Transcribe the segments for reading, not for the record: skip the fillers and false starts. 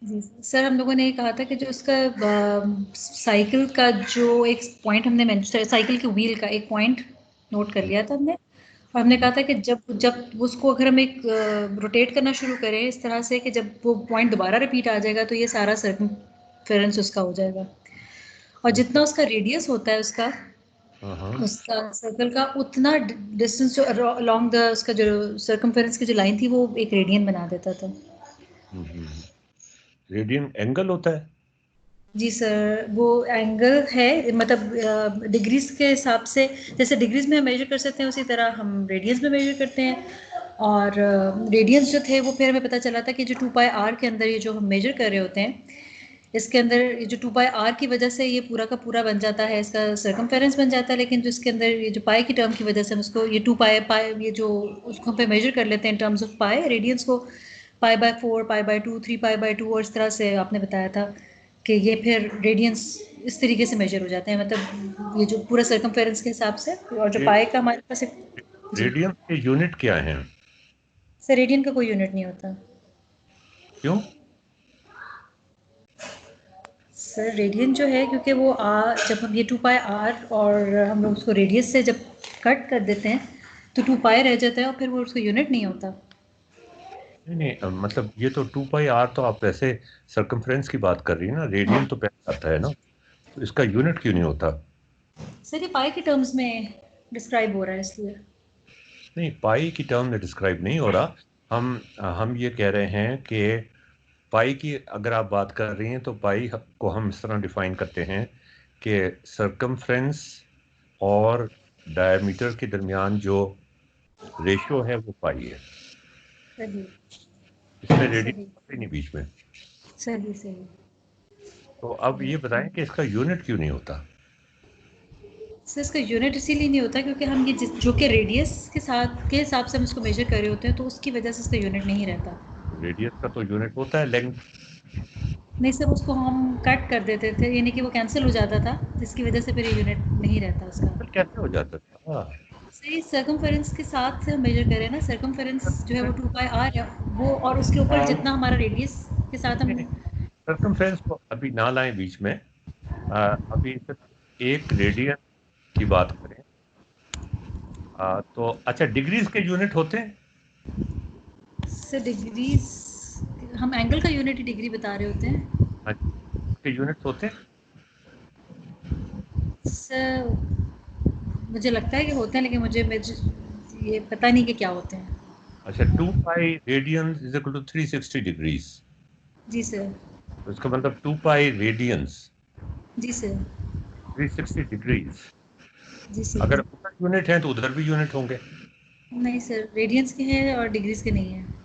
जी sir, हम लोगों ने ये कहा था कि जो उसका साइकिल का जो एक पॉइंट हमने मेंशन, साइकिल के व्हील का एक पॉइंट नोट कर लिया था हमने, और हमने कहा था कि जब जब उसको अगर हम एक रोटेट करना शुरू करें इस तरह से कि जब वो पॉइंट दोबारा रिपीट आ जाएगा तो ये सारा सर्कमफेरेंस उसका हो जाएगा, और जितना उसका रेडियस होता है उसका हाँ। उसका सर्कल का उतना डिस्टेंस जो अलोंग द उसका जो सर्कमफेरेंस की जो लाइन थी वो एक रेडियन बना देता था। रेडियन एंगल होता है? जी सर, वो एंगल है, मतलब डिग्रीज के हिसाब से, जैसे डिग्रीज में हम मेजर कर सकते हैं उसी तरह हम रेडियंस में मेजर करते हैं। और रेडियंस जो थे वो फिर हमें पता चला था कि जो 2 पाई आर के अंदर ये जो हम मेजर कर रहे होते हैं, इसके अंदर ये जो 2 पाई आर की वजह से ये पूरा का पूरा बन जाता है, इसका सर्कमफेरेंस बन जाता है, लेकिन जो इसके अंदर ये जो पाई की टर्म की वजह से हम उसको ये 2 पाई पाई ये जो उसको हम पे मेजर कर लेते हैं in terms of pi, radians को pi by 4, pi by 2, 3 pi by 2, और इस तरह से आपने बताया था कि ये फिर रेडियंस इस तरीके से मेजर हो जाते हैं, मतलब ये जो पूरा सर्कमफेरेंस के हिसाब से, और जो ये पाई का हमारे पास एक। जी रेडियन के यूनिट क्या हैं? सर, रेडियन का कोई यूनिट नहीं होता। क्यों? सर रेडियन जो है, क्योंकि वो जब हम ये 2 पाई आर और हम लोग उसको रेडियस से जब कट कर देते हैं तो 2 पाई रह जाता है और फिर वो उसका यूनिट नहीं होता। नहीं नहीं, मतलब ये तो 2 पाई आर तो आप वैसे सरकमफ्रेंस की बात कर रही है ना, रेडियन तो पहले आता है ना, तो इसका यूनिट क्यों नहीं होता? सर ये पाई के टर्म्स में डिस्क्राइब हो रहा है इसलिए। नहीं, पाई की टर्म में डिस्क्राइब नहीं हो रहा। हम ये कह रहे हैं कि पाई की अगर आप बात कर रही हैं तो पाई को हम इस तरह डिफाइन करते हैं कि सरकमफ्रेंस और डायमीटर के दरमियान जो रेशियो है वो पाई है। सही इसमें रेडियन सही होता ही नहीं बीच में। सही सही। तो अब ये बताएं कि इसका यूनिट क्यों नहीं होता? सर इसका यूनिट इसीलिए नहीं होता क्योंकि हम ये जो कि रेडियस के साथ के हिसाब से हम इसको मेजर कर रहे होते हैं, तो उसकी वजह से इसका यूनिट नहीं रहता। रेडियस का तो यूनिट होता है लेंथ। नहीं सर, उसको हम कट कर देते थे, यानी कि वो कैंसिल हो जाता था, जिसकी वजह से फिर ये यूनिट नहीं रहता उसका। फिर कैसे हो जाता था? सही, सर्कमफेरेंस के साथ से हम मेजर करें ना, सर्कमफेरेंस जो है वो 2 पाई आर है वो, और उसके ऊपर जितना हमारा रेडियस के साथ हम। सरकमफ्रेंस को अभी ना लाएं बीच में। अभी सिर्फ एक रेडियन की बात करें। तो अच्छा, डिग्रीज के यूनिट होते हैं? सर डिग्रीज, हम एंगल का यूनिट ही डिग्री बता रहे होते हैं। हाँ, उसके यूनिट्स होते हैं। सर मुझे लगता है कि होते हैं, लेकिन मुझे ये पता नहीं कि क्या होते हैं। अच्छा, 2 pi radians is equal to 360 degrees. जी सर। तो इसका मतलब 2 पाई रेडियंस जी सर। 360 डिग्रीज। जी सर। अगर उधर यूनिट है तो उधर भी यूनिट होंगे। नहीं सर, रेडियंस के हैं और डिग्रीज के नहीं हैं।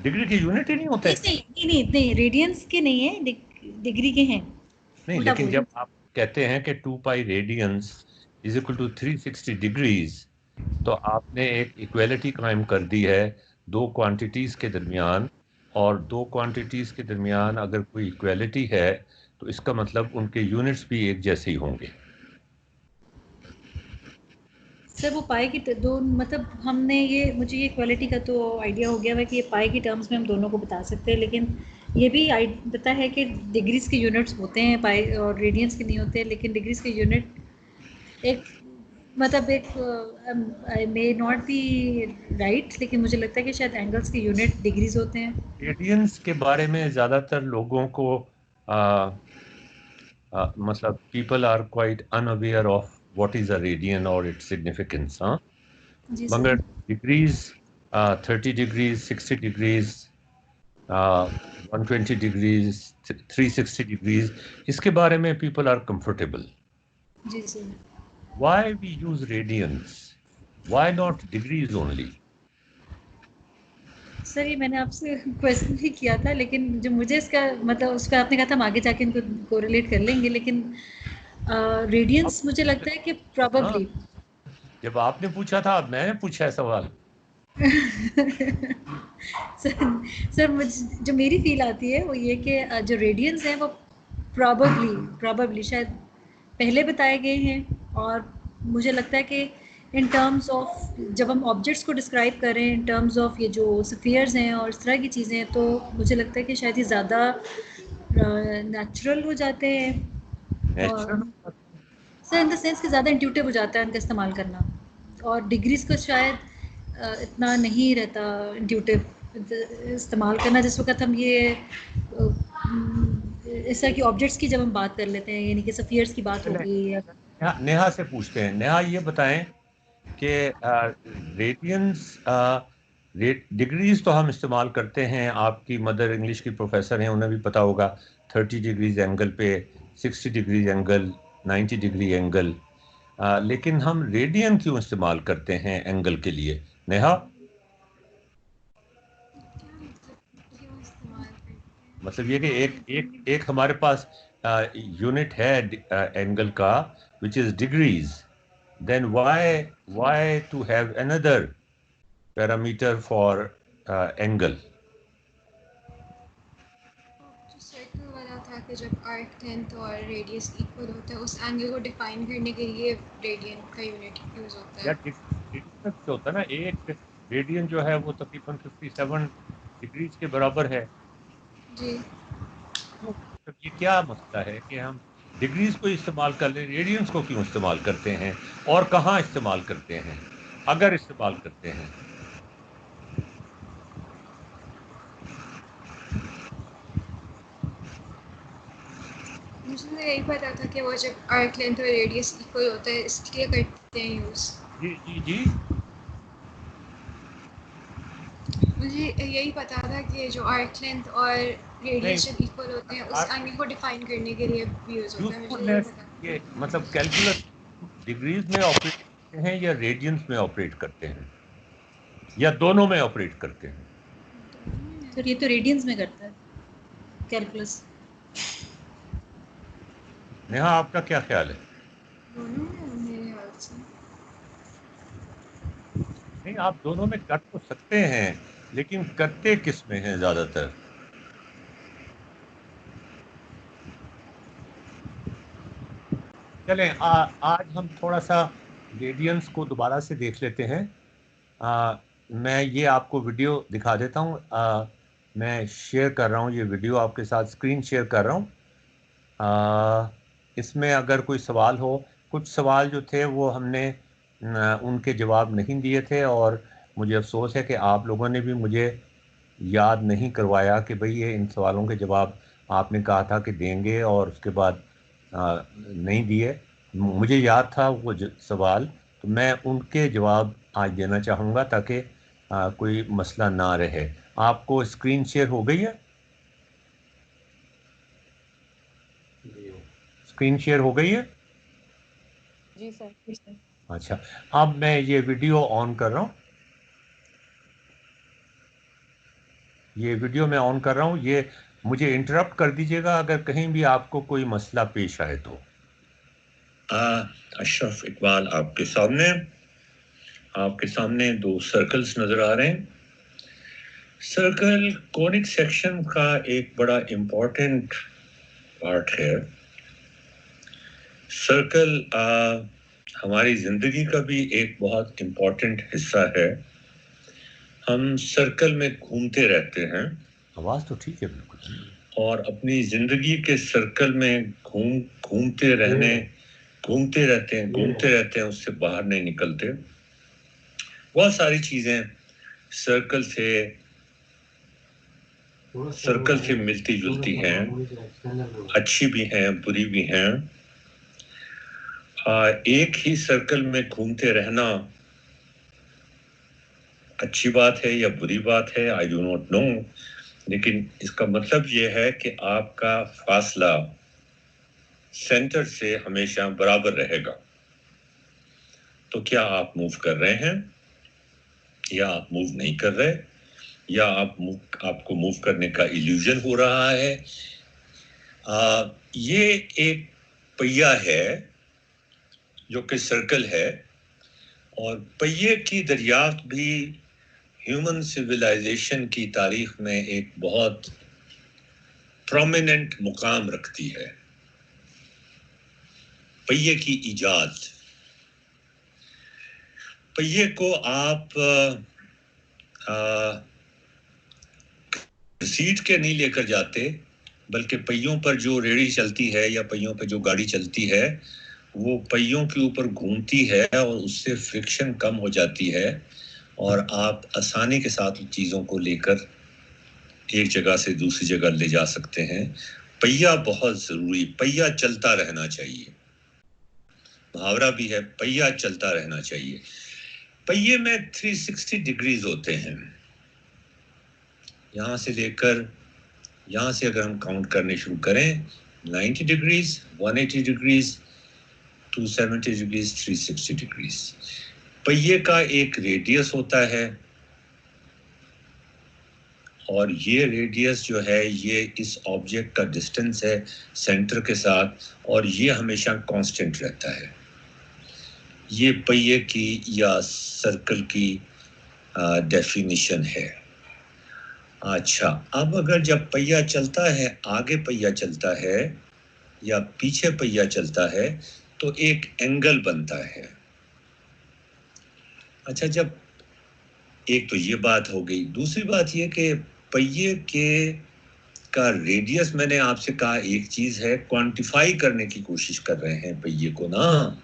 डिग्री के यूनिट ही नहीं होते। नहीं नहीं नहीं नहीं नहीं, रेडियंस के नहीं है, डिग्री के हैं। नहीं, उल्टा लेकिन बोल रही जब हूँ। आप कहते हैं कि 2 pi radians is equal to 360 degrees, तो आपने एक इक्वेलिटी कायम कर दी है दो क्वांटिटीज के दरमियान। और दो क्वांटिटीज के दरमियान अगर कोई इक्वेलिटी है तो इसका मतलब उनके यूनिट्स भी एक जैसे ही होंगे। सर वो पाई की दो, मतलब हमने ये, मुझे ये क्वालिटी का तो आइडिया हो गया है कि ये पाई की टर्म्स में हम दोनों को बता सकते हैं, लेकिन ये भी पता है कि डिग्रीज के यूनिट्स होते हैं पाई और रेडियंस के नहीं होते, लेकिन डिग्रीज के यूनिट एक, मतलब एक, आई मे नॉट बी राइट, लेकिन मुझे लगता है कि शायद एंगल्स के यूनिट डिग्रीज होते हैं। रेडियंस के बारे में ज्यादातर लोगों को आ, मतलब people are quite unaware of what is a radian और इट्स सिग्निफिकेंस। हाँ, जी सर। मगर degrees, 30 degrees, 60 degrees, 120 degrees, 360 degrees, इसके बारे में पीपल आर कंफर्टेबल। जी sir. Why we use radians? Why not degrees only? Sir ये मैंने आपसे क्वेश्चन भी किया था, लेकिन जो मुझे इसका मतलब, उसका आपने कहा था हम आगे जाके इनको कोरिलेट कर लेंगे, लेकिन अब रेडियंस मुझे लगता है कि हाँ, प्रोबेबली। जब आपने पूछा था अब मैंने पूछा है सवाल। सर सर जो मेरी फील आती है वो ये कि जो रेडियंस हैं वो प्रोबेबली प्रोबेबली शायद पहले बताए गए हैं, और मुझे लगता है कि इन टर्म्स ऑफ जब हम ऑब्जेक्ट्स को डिस्क्राइब कर रहे हैं इन टर्म्स ऑफ ये जो स्फीयर्स हैं और इस तरह की चीज़ें हैं, तो मुझे लगता है कि शायद ये ज़्यादा नेचुरल हो जाते हैं और natural. Sir in the sense कि ज़्यादा इंट्यूटिव हो जाता है उनका इस्तेमाल करना, और डिग्रीज का शायद इतना नहीं रहता इंट्यूटिव इस्तेमाल करना जिस वक्त हम ये इस तरह की ऑब्जेक्ट्स की जब हम बात कर लेते हैं, यानी कि स्फीयर्स की बात चलें, होगी या नेहा से पूछते हैं। नेहा, ये बताएं कि रेडियंस, डिग्रीज तो हम इस्तेमाल करते हैं, आपकी मदर इंग्लिश की प्रोफेसर हैं, उन्हें भी पता होगा 30 डिग्रीज एंगल पे, 60 डिग्री एंगल, 90 डिग्री एंगल, लेकिन हम रेडियन क्यों इस्तेमाल करते हैं एंगल के लिए? नेहा, मतलब ये कि एक एक एक हमारे पास यूनिट है एंगल का, which is degrees, then why to have another parameter for angle? तो सर्कल वाला था कि जब आर्क लेंथ और रेडियस इक्वल होता है उस एंगल को डिफाइन करने के लिए रेडियन का यूनिट यूज होता या है। रेडियन से होता है ना, एक रेडियन जो है वो तकरीबन 57 डिग्रीज के बराबर है। जी। तो ये क्या मसला है कि हम डिग्रीज को इस्तेमाल कर लें, रेडियंस को क्यों इस्तेमाल करते हैं, और कहाँ इस्तेमाल करते हैं अगर इस्तेमाल करते हैं? मुझे तो यही पता था कि वो जब आर्क लेंथ और रेडियस इक्वल होता है इसलिए करते हैं यूज। जी जी जी। मुझे यही पता था कि जो आर्क लेंथ और नहीं, रेडियस जब इक्वल होते हैं उस एंगल को डिफाइन करने के लिए यूज होता है, मुझे यही यूजफुलनेस, पता। ये मतलब कैलकुलस डिग्रीज में ऑपरेट करते हैं या रेडियंस में ऑपरेट करते हैं, या दोनों में ऑपरेट करते हैं? सर ये तो रेडियंस में करता है कैलकुलस। नेहा, आपका क्या ख्याल है? दोनों में मेरे ख्याल से। नहीं, आप दोनों में कर तो सकते हैं, लेकिन करते किस में हैं ज्यादातर? चलें, आज हम थोड़ा सा रेडियंस को दोबारा से देख लेते हैं। मैं ये आपको वीडियो दिखा देता हूँ। मैं शेयर कर रहा हूँ ये वीडियो आपके साथ, स्क्रीन शेयर कर रहा हूँ। इसमें अगर कोई सवाल हो, कुछ सवाल जो थे वो हमने उनके जवाब नहीं दिए थे, और मुझे अफसोस है कि आप लोगों ने भी मुझे याद नहीं करवाया कि भाई ये इन सवालों के जवाब आपने कहा था कि देंगे, और उसके बाद नहीं दिए। मुझे याद था वो सवाल, तो मैं उनके जवाब आज देना चाहूँगा ताकि कोई मसला ना रहे। आपको स्क्रीन शेयर हो गई है? स्क्रीन शेयर हो गई है? जी सर। अच्छा, अब मैं ये वीडियो ऑन कर रहा हूँ। ये वीडियो मैं ऑन कर रहा हूँ। ये मुझे इंटरप्ट कर दीजिएगा अगर कहीं भी आपको कोई मसला पेश आए तो। अशरफ इकबाल आपके सामने दो सर्कल्स नजर आ रहे हैं। सर्कल कोनिक सेक्शन का एक बड़ा इंपॉर्टेंट पार्ट है। सर्कल हमारी जिंदगी का भी एक बहुत इंपॉर्टेंट हिस्सा है। हम सर्कल में घूमते रहते हैं। आवाज तो ठीक है बिल्कुल। और अपनी जिंदगी के सर्कल में घूमते रहते हैं, उससे बाहर नहीं निकलते। बहुत सारी चीजें सर्कल से मिलती जुलती हैं, अच्छी भी हैं, बुरी भी हैं। एक ही सर्कल में घूमते रहना अच्छी बात है या बुरी बात है, आई डू नॉट नो, लेकिन इसका मतलब यह है कि आपका फासला सेंटर से हमेशा बराबर रहेगा। तो क्या आप मूव कर रहे हैं या आप मूव नहीं कर रहे, या आपको मूव करने का इल्यूजन हो रहा है? ये एक पहिया है जो कि सर्कल है, और पहिए की दरियाफ्त भी ह्यूमन सिविलाइजेशन की तारीख में एक बहुत प्रोमिनेंट मुकाम रखती है। पहिए की इजाद, पहिए को आप सीट के नहीं लेकर जाते, बल्कि पहियों पर जो रेड़ी चलती है या पहियों पर जो गाड़ी चलती है वो पहियों के ऊपर घूमती है और उससे फ्रिक्शन कम हो जाती है और आप आसानी के साथ चीज़ों को लेकर एक जगह से दूसरी जगह ले जा सकते हैं। पहिया बहुत ज़रूरी, पहिया चलता रहना चाहिए। मुहावरा भी है, पहिया चलता रहना चाहिए। पहिए में 360 डिग्रीज होते हैं। यहाँ से लेकर यहाँ से अगर हम काउंट करने शुरू करें 90 डिग्रीज, 180 डिग्रीज, 270 डिग्रीज, 360 डिग्रीज। पहिए का एक रेडियस होता है और ये रेडियस जो है ये इस ऑब्जेक्ट का डिस्टेंस है सेंटर के साथ और ये हमेशा कांस्टेंट रहता है। ये पहिए की या सर्कल की डेफिनेशन है। अच्छा, अब अगर जब पहिया चलता है, आगे पहिया चलता है या पीछे पहिया चलता है तो एक एंगल बनता है। अच्छा, जब एक तो ये बात हो गई, दूसरी बात ये कि पहिए के का रेडियस मैंने आपसे कहा एक चीज है, क्वांटिफाई करने की कोशिश कर रहे हैं पहिए को ना,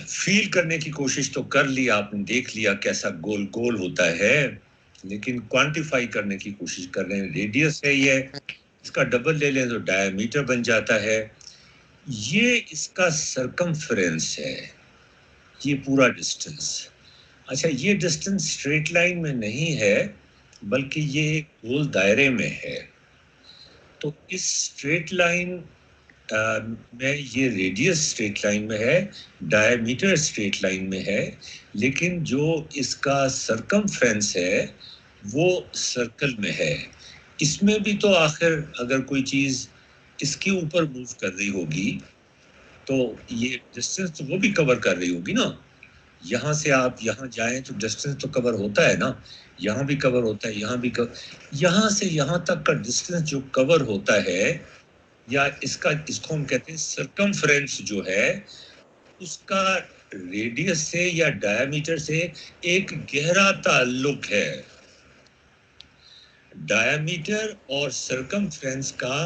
फील करने की कोशिश तो कर ली आपने, देख लिया कैसा गोल गोल होता है, लेकिन क्वांटिफाई करने की कोशिश कर रहे हैं। रेडियस है ये, इसका डबल ले लें तो डायमीटर बन जाता है। ये इसका सरकमफ्रेंस है, ये पूरा डिस्टेंस। अच्छा, ये डिस्टेंस स्ट्रेट लाइन में नहीं है बल्कि ये एक गोल दायरे में है। तो इस स्ट्रेट लाइन में ये रेडियस स्ट्रेट लाइन में है, डायमीटर स्ट्रेट लाइन में है, लेकिन जो इसका सरकमफ्रेंस है वो सर्कल में है। इसमें भी तो आखिर अगर कोई चीज इसके ऊपर मूव कर रही होगी तो ये डिस्टेंस तो वो भी कवर कर रही होगी ना। यहाँ से आप यहाँ जाएं तो डिस्टेंस तो कवर होता है ना, यहाँ भी कवर होता है, यहाँ भी यहाँ से यहाँ तक का डिस्टेंस जो कवर होता है या इसको हम कहते हैं सरकमफ्रेंस जो है, उसका रेडियस से या डायमीटर से एक गहरा ताल्लुक है। डायमीटर और सरकमफ्रेंस का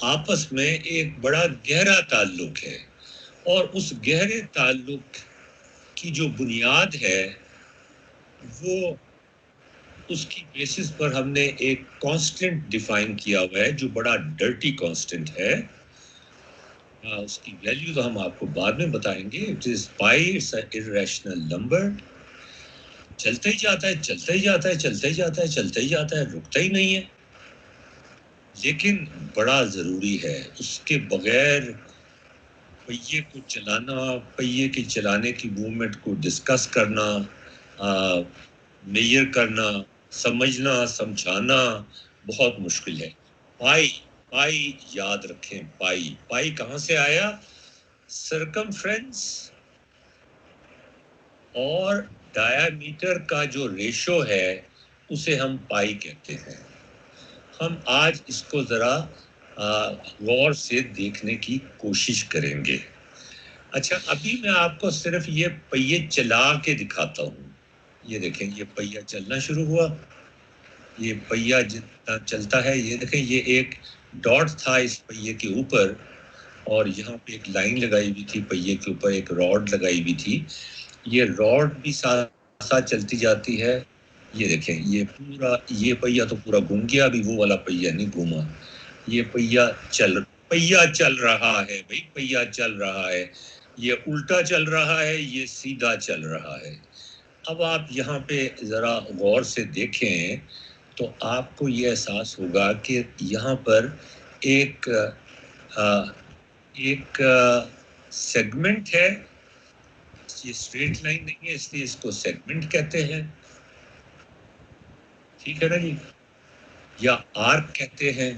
आपस में एक बड़ा गहरा ताल्लुक है और उस गहरे ताल्लुक की जो बुनियाद है वो उसकी बेसिस पर हमने एक कांस्टेंट डिफाइन किया हुआ है जो बड़ा डर्टी कांस्टेंट है। उसकी वैल्यू तो हम आपको बाद में बताएंगे। It is pi, it's a irrational number. चलता ही जाता है, चलता ही जाता है, चलता ही जाता है, चलता ही जाता है, रुकता ही नहीं है, लेकिन बड़ा ज़रूरी है। उसके बगैर पहिए को चलाना, पहिए के चलाने की मूवमेंट को डिस्कस करना, मेजर करना, समझना, समझाना बहुत मुश्किल है। पाई, पाई याद रखें, पाई। पाई कहाँ से आया? सरकमफ्रेंस और डायामीटर का जो रेशो है उसे हम पाई कहते हैं। हम आज इसको ज़रा गौर से देखने की कोशिश करेंगे। अच्छा, अभी मैं आपको सिर्फ ये पहिए चला के दिखाता हूँ। ये देखें, ये पहिया चलना शुरू हुआ। ये पहिया जितना चलता है, ये देखें, ये एक डॉट था इस पहिए के ऊपर और यहाँ पे एक लाइन लगाई हुई थी, पहिए के ऊपर एक रॉड लगाई हुई थी। ये रॉड भी साथ साथ चलती जाती है। ये देखें, ये पूरा, ये पहिया तो पूरा घूम गया, अभी वो वाला पहिया नहीं घूमा। ये पहिया चल रहा है भाई, पहिया चल रहा है। ये उल्टा चल रहा है, ये सीधा चल रहा है। अब आप यहाँ पे ज़रा गौर से देखें तो आपको ये एहसास होगा कि यहाँ पर एक सेगमेंट है। ये स्ट्रेट लाइन नहीं है, इसलिए इसको सेगमेंट कहते हैं, ठीक है ना जी, या आर्क कहते हैं।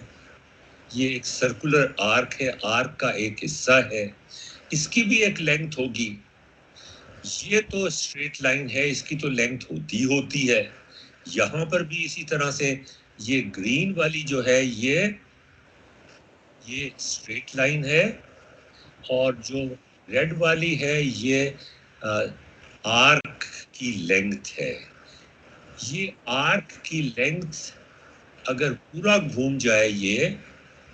ये एक सर्कुलर आर्क है, आर्क का एक हिस्सा है, इसकी भी एक लेंथ होगी। ये तो स्ट्रेट लाइन है, इसकी तो लेंथ होती है। यहाँ पर भी इसी तरह से ये ग्रीन वाली जो है ये स्ट्रेट लाइन है और जो रेड वाली है ये आर्क की लेंथ है। ये आर्क की लेंथ अगर पूरा घूम जाए, ये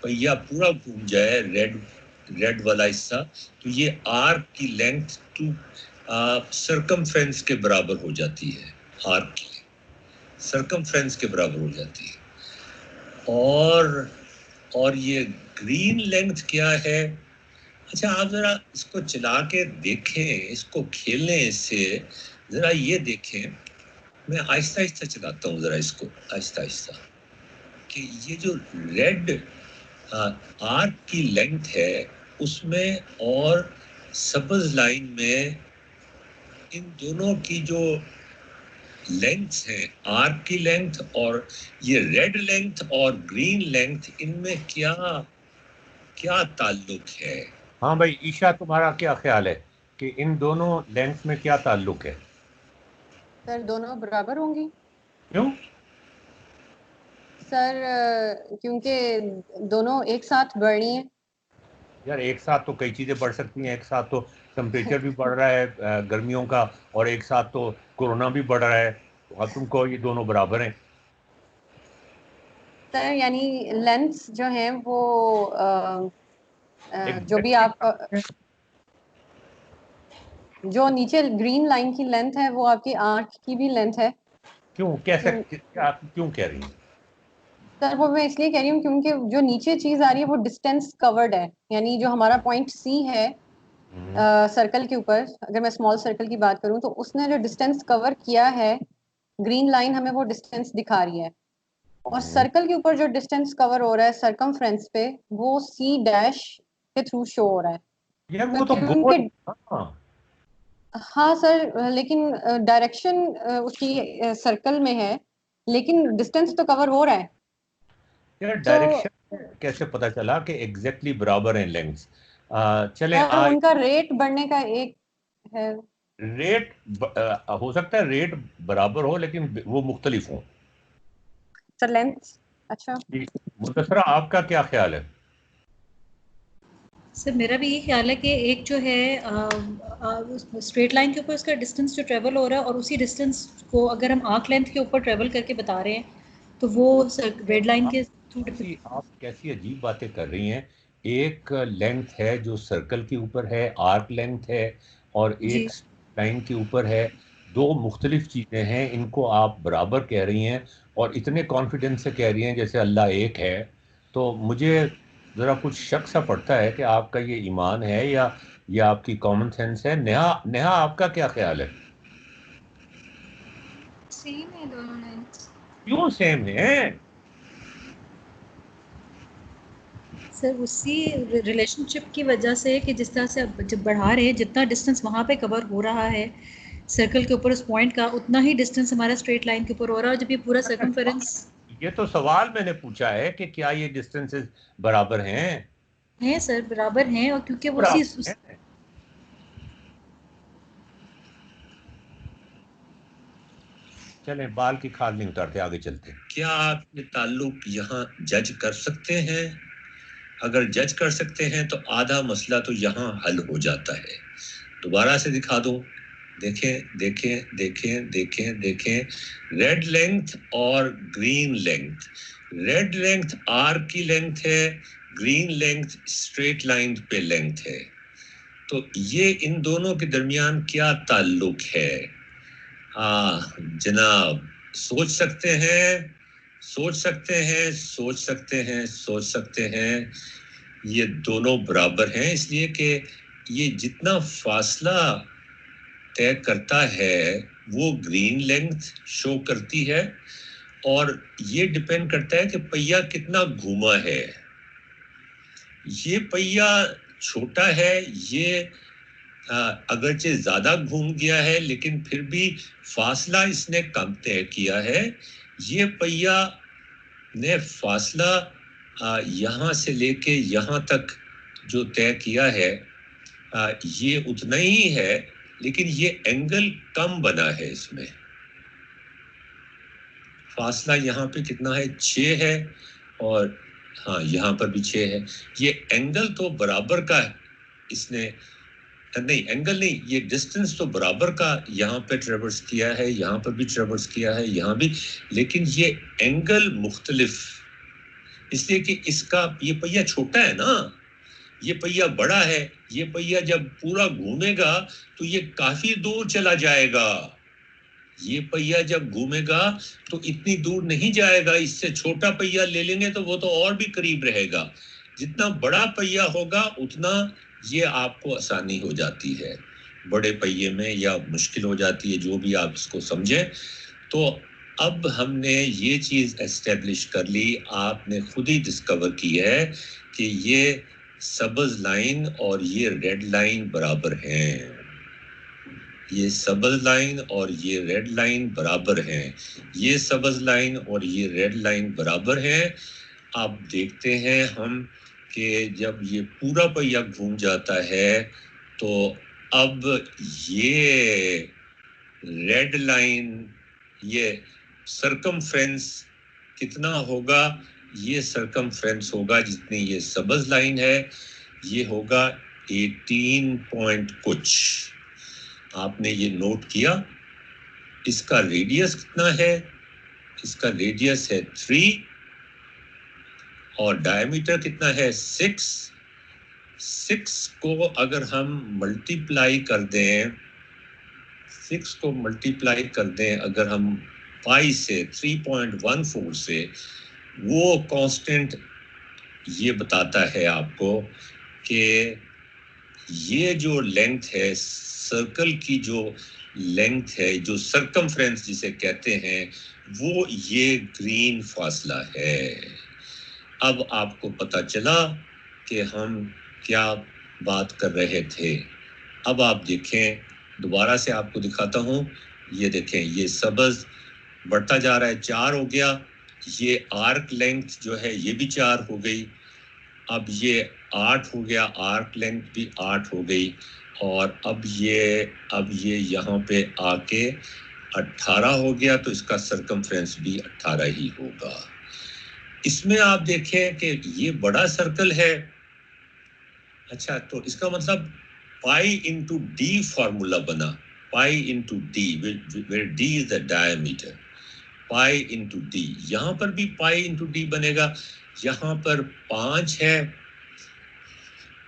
पहिया पूरा घूम जाए, रेड वाला हिस्सा, तो ये आर्क की लेंथ टू सरकमफ्रेंस के बराबर हो जाती है। आर्क की सरकमफ्रेंस के बराबर हो जाती है। और ये ग्रीन लेंथ क्या है? अच्छा, आप जरा इसको चला के देखें, इसको खेलें, इससे जरा ये देखें। मैं आहिस्ता आहिस्ता चलाता हूँ जरा इसको, आहिस्ता आहिस्ता, कि ये जो रेड आर्क की लेंथ है उसमें और सब्ज लाइन में, इन दोनों की जो लेंथ है, आर्क की लेंथ और ये रेड लेंथ और ग्रीन लेंथ, इनमें क्या क्या ताल्लुक है? हाँ भाई ईशा, तुम्हारा क्या ख्याल है कि इन दोनों लेंथ में क्या ताल्लुक है? सर दोनों बराबर होंगी क्यों? सर, क्योंकि दोनों एक साथ बढ़नी है। यार एक साथ तो कई चीज़ें बढ़ सकती हैं, एक साथ तो टेम्परेचर भी बढ़ रहा है गर्मियों का, और एक साथ तो कोरोना भी बढ़ रहा है। तो अब तुमको ये दोनों बराबर हैं? सर यानी लेंथ जो है वो जो भी आप जो नीचे ग्रीन लाइन की लेंथ है वो आपकी आर्क की भी लेंथ है। क्यों, कैसे, आप क्यों कह रही हैं? सर वो मैं इसलिए कह रही हूँ क्योंकि जो नीचे चीज आ रही है वो डिस्टेंस कवर्ड है, यानी जो हमारा पॉइंट सी है सर्कल के ऊपर, अगर मैं स्मॉल सर्कल की बात करूं तो उसने जो डिस्टेंस कवर किया है, ग्रीन लाइन हमें वो डिस्टेंस दिखा रही है। और सर्कल के ऊपर जो डिस्टेंस कवर हो रहा है सरकमफ्रेंस पे, वो सी डैश के थ्रू शो हो रहा है। यार तो वो तो क्योंकि गोल, हाँ हाँ सर, लेकिन डायरेक्शन उसकी सर्कल में है, लेकिन डिस्टेंस तो कवर हो रहा है। यार तो डायरेक्शन कैसे पता चला कि एग्जैक्टली बराबर हैं लेंथ्स? चलें सर उनका रेट बढ़ने का एक है। रेट हो सकता है रेट बराबर हो लेकिन वो मुख्तलिफ हो। सर लेंथ, अच्छा जी, मुदस्सरा आपका क्या ख्याल है? सर मेरा भी ये ख्याल है कि एक जो है स्ट्रेट लाइन के ऊपर उसका डिस्टेंस जो ट्रेवल हो रहा है, और उसी डिस्टेंस को अगर हम आर्क लेंथ के ऊपर ट्रेवल करके बता रहे हैं तो वो रेड लाइन के थ्रू। आप कैसी अजीब बातें कर रही हैं। एक लेंथ है जो सर्कल के ऊपर है, आर्क लेंथ है, और जी एक लाइन के ऊपर है। दो मुख्तलिफ चीज़ें हैं, इनको आप बराबर कह रही हैं और इतने कॉन्फिडेंस से कह रही हैं जैसे अल्लाह एक है। तो मुझे ज़रा कुछ शक सा पड़ता है कि आपका ये ईमान है या आपकी कॉमन सेंस है। नेहा, नेहा आपका क्या ख्याल है? सेम है दोनों लाइन्स। क्यों सेम है? सर उसी रिलेशनशिप की वजह से कि जिस तरह से अब जब बढ़ा रहे हैं, जितना डिस्टेंस वहाँ पे कवर हो रहा है सर्कल के ऊपर उस पॉइंट का, उतना ही डिस्टेंस हमारा स्ट्रेट लाइन के ऊपर हो रहा है। और जब ये पूरा सर्कमफेरेंस ये तो सवाल मैंने पूछा है कि क्या ये डिस्टेंसेस बराबर हैं? है सर, बराबर हैं, और क्योंकि वो उसी बराबर हैं। चलें, बाल की खाल नहीं उतारते, आगे चलते हैं। क्या आप ये ताल्लुक यहाँ जज कर सकते हैं? अगर जज कर सकते हैं तो आधा मसला तो यहाँ हल हो जाता है। दोबारा से दिखा दूं, देखें देखें देखें देखें देखें, रेड लेंथ और green length. Red length arc की लेंथ है, ग्रीन लेंथ स्ट्रेट लाइन पे लेंथ है। तो ये इन दोनों के दरमियान क्या ताल्लुक है? जनाब, सोच सकते हैं, सोच सकते हैं, सोच सकते हैं, सोच सकते हैं। ये दोनों बराबर हैं, इसलिए कि ये जितना फासला तय करता है वो ग्रीन लेंथ शो करती है, और ये डिपेंड करता है कि पहिया कितना घूमा है। ये पहिया छोटा है, ये अगरचे ज्यादा घूम गया है, लेकिन फिर भी फासला इसने कम तय किया है। ये पहिया ने फासला यहाँ से लेके यहाँ तक जो तय किया है ये उतना ही है, लेकिन ये एंगल कम बना है इसमें। फासला यहाँ पे कितना है, 6 है, और हाँ यहाँ पर भी 6 है। ये एंगल तो बराबर का है, इसने नहीं एंगल नहीं, ये डिस्टेंस तो बराबर का यहाँ पे ट्रेवर्स किया है, यहाँ पर भी ट्रेवर्स किया है, यहाँ भी, लेकिन ये एंगल मुख्तलिफ, इसलिए कि इसका ये पहिया छोटा है ना, ये पहिया बड़ा है। ये पहिया जब पूरा घूमेगा तो ये काफी दूर चला जाएगा। ये पहिया जब घूमेगा तो इतनी दूर नहीं जाएगा, इससे छोटा पहिया ले लेंगे तो वो तो और भी करीब रहेगा। जितना बड़ा पहिया होगा उतना ये आपको आसानी हो जाती है, बड़े पहिए में या मुश्किल हो जाती है, जो भी आप इसको समझें। तो अब हमने ये चीज एस्टेब्लिश कर ली, आपने खुद ही डिस्कवर की है कि ये सब्ज लाइन और ये रेड लाइन बराबर हैं, ये सब्ज लाइन और ये रेड लाइन बराबर हैं, ये सब्ज लाइन और ये रेड लाइन बराबर हैं। आप देखते हैं हम कि जब ये पूरा पहिया घूम जाता है तो अब ये रेड लाइन, ये सरकमफ्रेंस कितना होगा, ये सरकमफ्रेंस होगा जितनी ये सब्ज लाइन है, ये होगा 18 पॉइंट कुछ। आपने ये नोट किया। इसका रेडियस कितना है, इसका रेडियस है 3 और डायमीटर कितना है 6। 6 को अगर हम मल्टीप्लाई कर दें, 6 को मल्टीप्लाई कर दें अगर हम पाई से 3.14 से, वो कांस्टेंट ये बताता है आपको कि ये जो लेंथ है सर्कल की, जो लेंथ है, जो सरकमफ्रेंस जिसे कहते हैं, वो ये ग्रीन फासला है। अब आपको पता चला कि हम क्या बात कर रहे थे। अब आप देखें, दोबारा से आपको दिखाता हूं, ये देखें, ये सब्ज बढ़ता जा रहा है, 4 हो गया, ये आर्क लेंथ जो है ये भी 4 हो गई, अब ये 8 हो गया, आर्क लेंथ भी 8 हो गई, और अब ये यहाँ पे आके 18 हो गया, तो इसका सरकमफ्रेंस भी 18 ही होगा। इसमें आप देखें कि ये बड़ा सर्कल है। अच्छा, तो इसका मतलब पाई इंटू डी फार्मूला बना, pi into D, where D is the diameter, pi into D. यहाँ पर भी पाई इंटू डी बनेगा। यहाँ पर 5 है,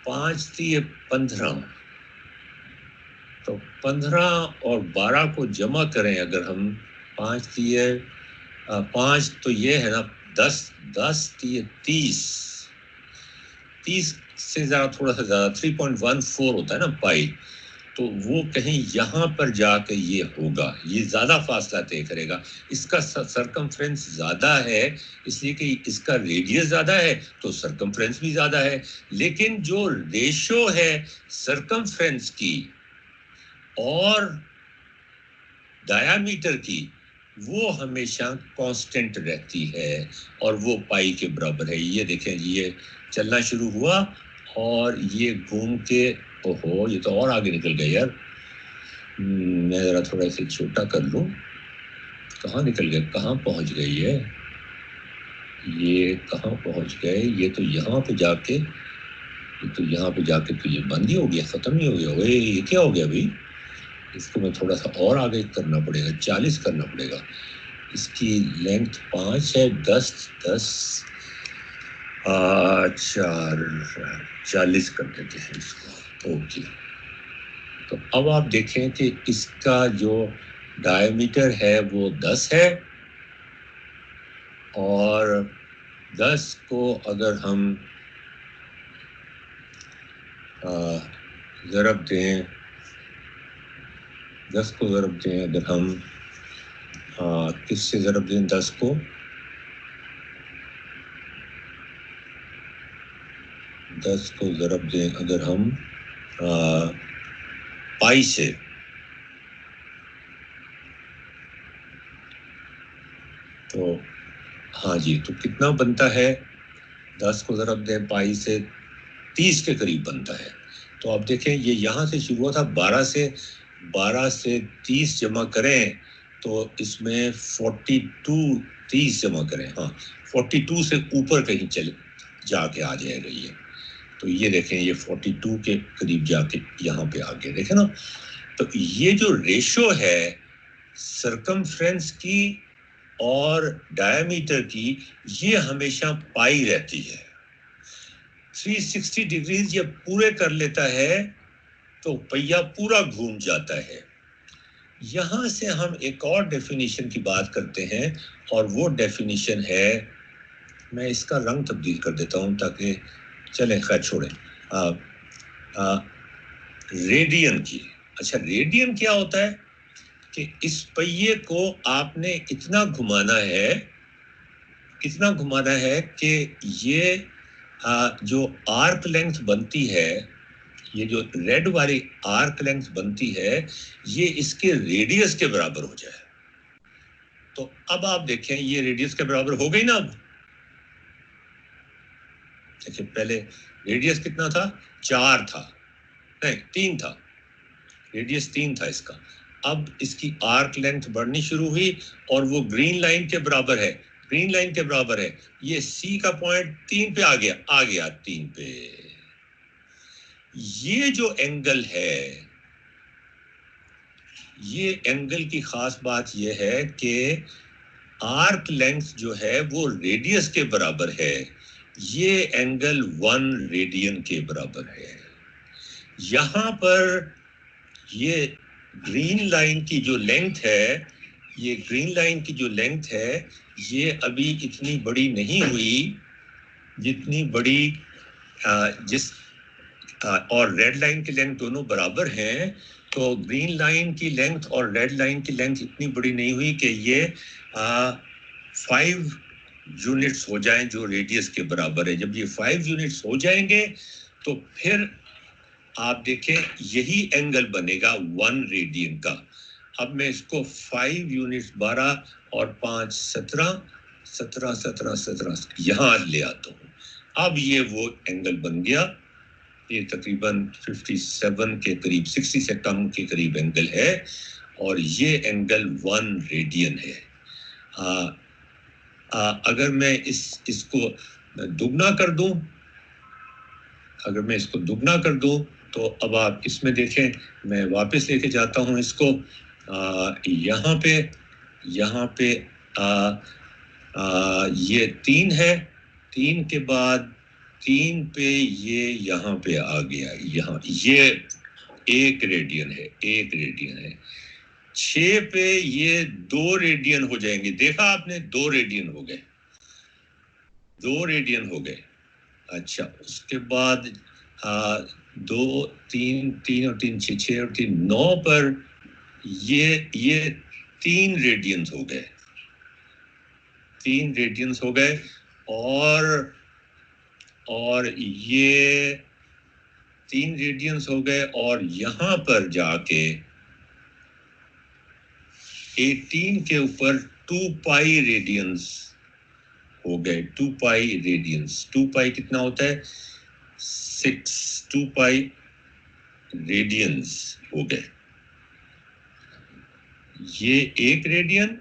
5 3 15, तो 15 और 12 को जमा करें अगर हम, 5 3 5 तो ये है ना 10, 10 3 30, 30 से ज़्यादा, थोड़ा सा ज़्यादा, 3.14 होता है ना पाई, तो वो कहीं यहाँ पर जाके ये होगा, ये ज़्यादा फासला तय करेगा। इसका सरकमफ्रेंस ज़्यादा है, इसलिए कि इसका रेडियस ज़्यादा है तो सरकमफ्रेंस भी ज़्यादा है, लेकिन जो रेशो है सरकमफ्रेंस की और डायामीटर की, वो हमेशा कांस्टेंट रहती है और वो पाई के बराबर है। ये देखें, ये चलना शुरू हुआ और ये घूम के, ओहो, ये तो और आगे निकल गए यार। मैं जरा थोड़ा इसे छोटा कर लूं। कहाँ निकल गए, कहाँ पहुंच गई है ये, कहाँ पहुंच गए? ये तो यहाँ पे जाके, ये तो यहाँ पे जाके तो ये बंद ही हो गया, खत्म ही हो गया। ओए, ये क्या हो गया भाई? इसको मैं थोड़ा सा और आगे करना पड़ेगा, 40 करना पड़ेगा। इसकी लेंथ 5 है, 10 40 कर देते हैं इसको। ओके, तो अब आप देखें कि इसका जो डायमीटर है वो 10 है, और 10 को अगर हम ज़रब दें, 10 को ज़रब दें अगर हम, किससे ज़रब दें 10 को? 10 को ज़रब दें अगर हम पाई से, तो हाँ जी, तो कितना बनता है? 10 को ज़रब दें पाई से 30 के करीब बनता है। तो आप देखें, ये यहाँ से शुरू हुआ था, 12 से 30 जमा करें तो इसमें 42, 30 जमा करें, हाँ 42 से ऊपर कहीं चले जाके आ जाएगा ये। तो ये देखें ये 42 के करीब जाके यहाँ पे आ गया, देखें ना। तो ये जो रेशो है सरकमफ्रेंस की और डायमीटर की, ये हमेशा पाई रहती है। 360 डिग्रीज ये पूरे कर लेता है तो पहिया पूरा घूम जाता है। यहां से हम एक और डेफिनेशन की बात करते हैं और वो डेफिनेशन है, मैं इसका रंग तब्दील कर देता हूं ताकि चलें, खैर छोड़ें, रेडियन की। अच्छा, रेडियन क्या होता है कि इस पहिए को आपने इतना घुमाना है कि ये जो आर्क लेंथ बनती है, ये जो रेड वाली आर्क लेंथ बनती है, ये इसके रेडियस के बराबर हो जाए। तो अब आप देखें ये रेडियस के बराबर हो गई ना। अब देखिए पहले रेडियस कितना था, 4 था, नहीं 3 था, रेडियस 3 था इसका। अब इसकी आर्क लेंथ बढ़नी शुरू हुई और वो ग्रीन लाइन के बराबर है, ग्रीन लाइन के बराबर है। ये सी का पॉइंट 3 पे आ गया 3 पे। ये जो एंगल है, ये एंगल की खास बात ये है कि आर्क लेंथ जो है वो रेडियस के बराबर है। ये एंगल 1 रेडियन के बराबर है। यहां पर ये ग्रीन लाइन की जो लेंथ है, ये ग्रीन लाइन की जो लेंथ है, ये अभी इतनी बड़ी नहीं हुई जितनी बड़ी और रेड लाइन की लेंथ दोनों बराबर हैं। तो ग्रीन लाइन की लेंथ और रेड लाइन की लेंथ इतनी बड़ी नहीं हुई कि ये 5 यूनिट्स हो जाएं जो रेडियस के बराबर है। जब ये 5 यूनिट्स हो जाएंगे तो फिर आप देखें यही एंगल बनेगा 1 रेडियन का। अब मैं इसको 5 यूनिट्स 12 और 5 17 यहाँ ले आता हूँ। अब ये वो एंगल बन गया, ये तकरीबन 57 के करीब, 60 से कम के करीब एंगल है और ये एंगल 1 रेडियन है। अगर मैं इसको दुगना कर दूं, अगर मैं इसको दुगना कर दूं तो अब आप इसमें देखें, मैं वापस लेके जाता हूं इसको यहाँ पे ये 3 है, 3 के बाद 3 पे ये यहाँ पे आ गया, यहाँ ये 1 रेडियन है। 6 पे ये 2 रेडियन हो जाएंगे, देखा आपने 2 रेडियन हो गए। अच्छा, उसके बाद 2 3 और 3 6 और 3 9 पर ये 3 रेडियंस हो गए, 3 रेडियंस हो गए और ये 3 रेडियंस हो गए और यहाँ पर जाके 18 के ऊपर 2 पाई रेडियंस हो गए। 2 पाई रेडियंस, 2 पाई कितना होता है 6, 2 पाई रेडियंस हो गए। ये 1 रेडियन,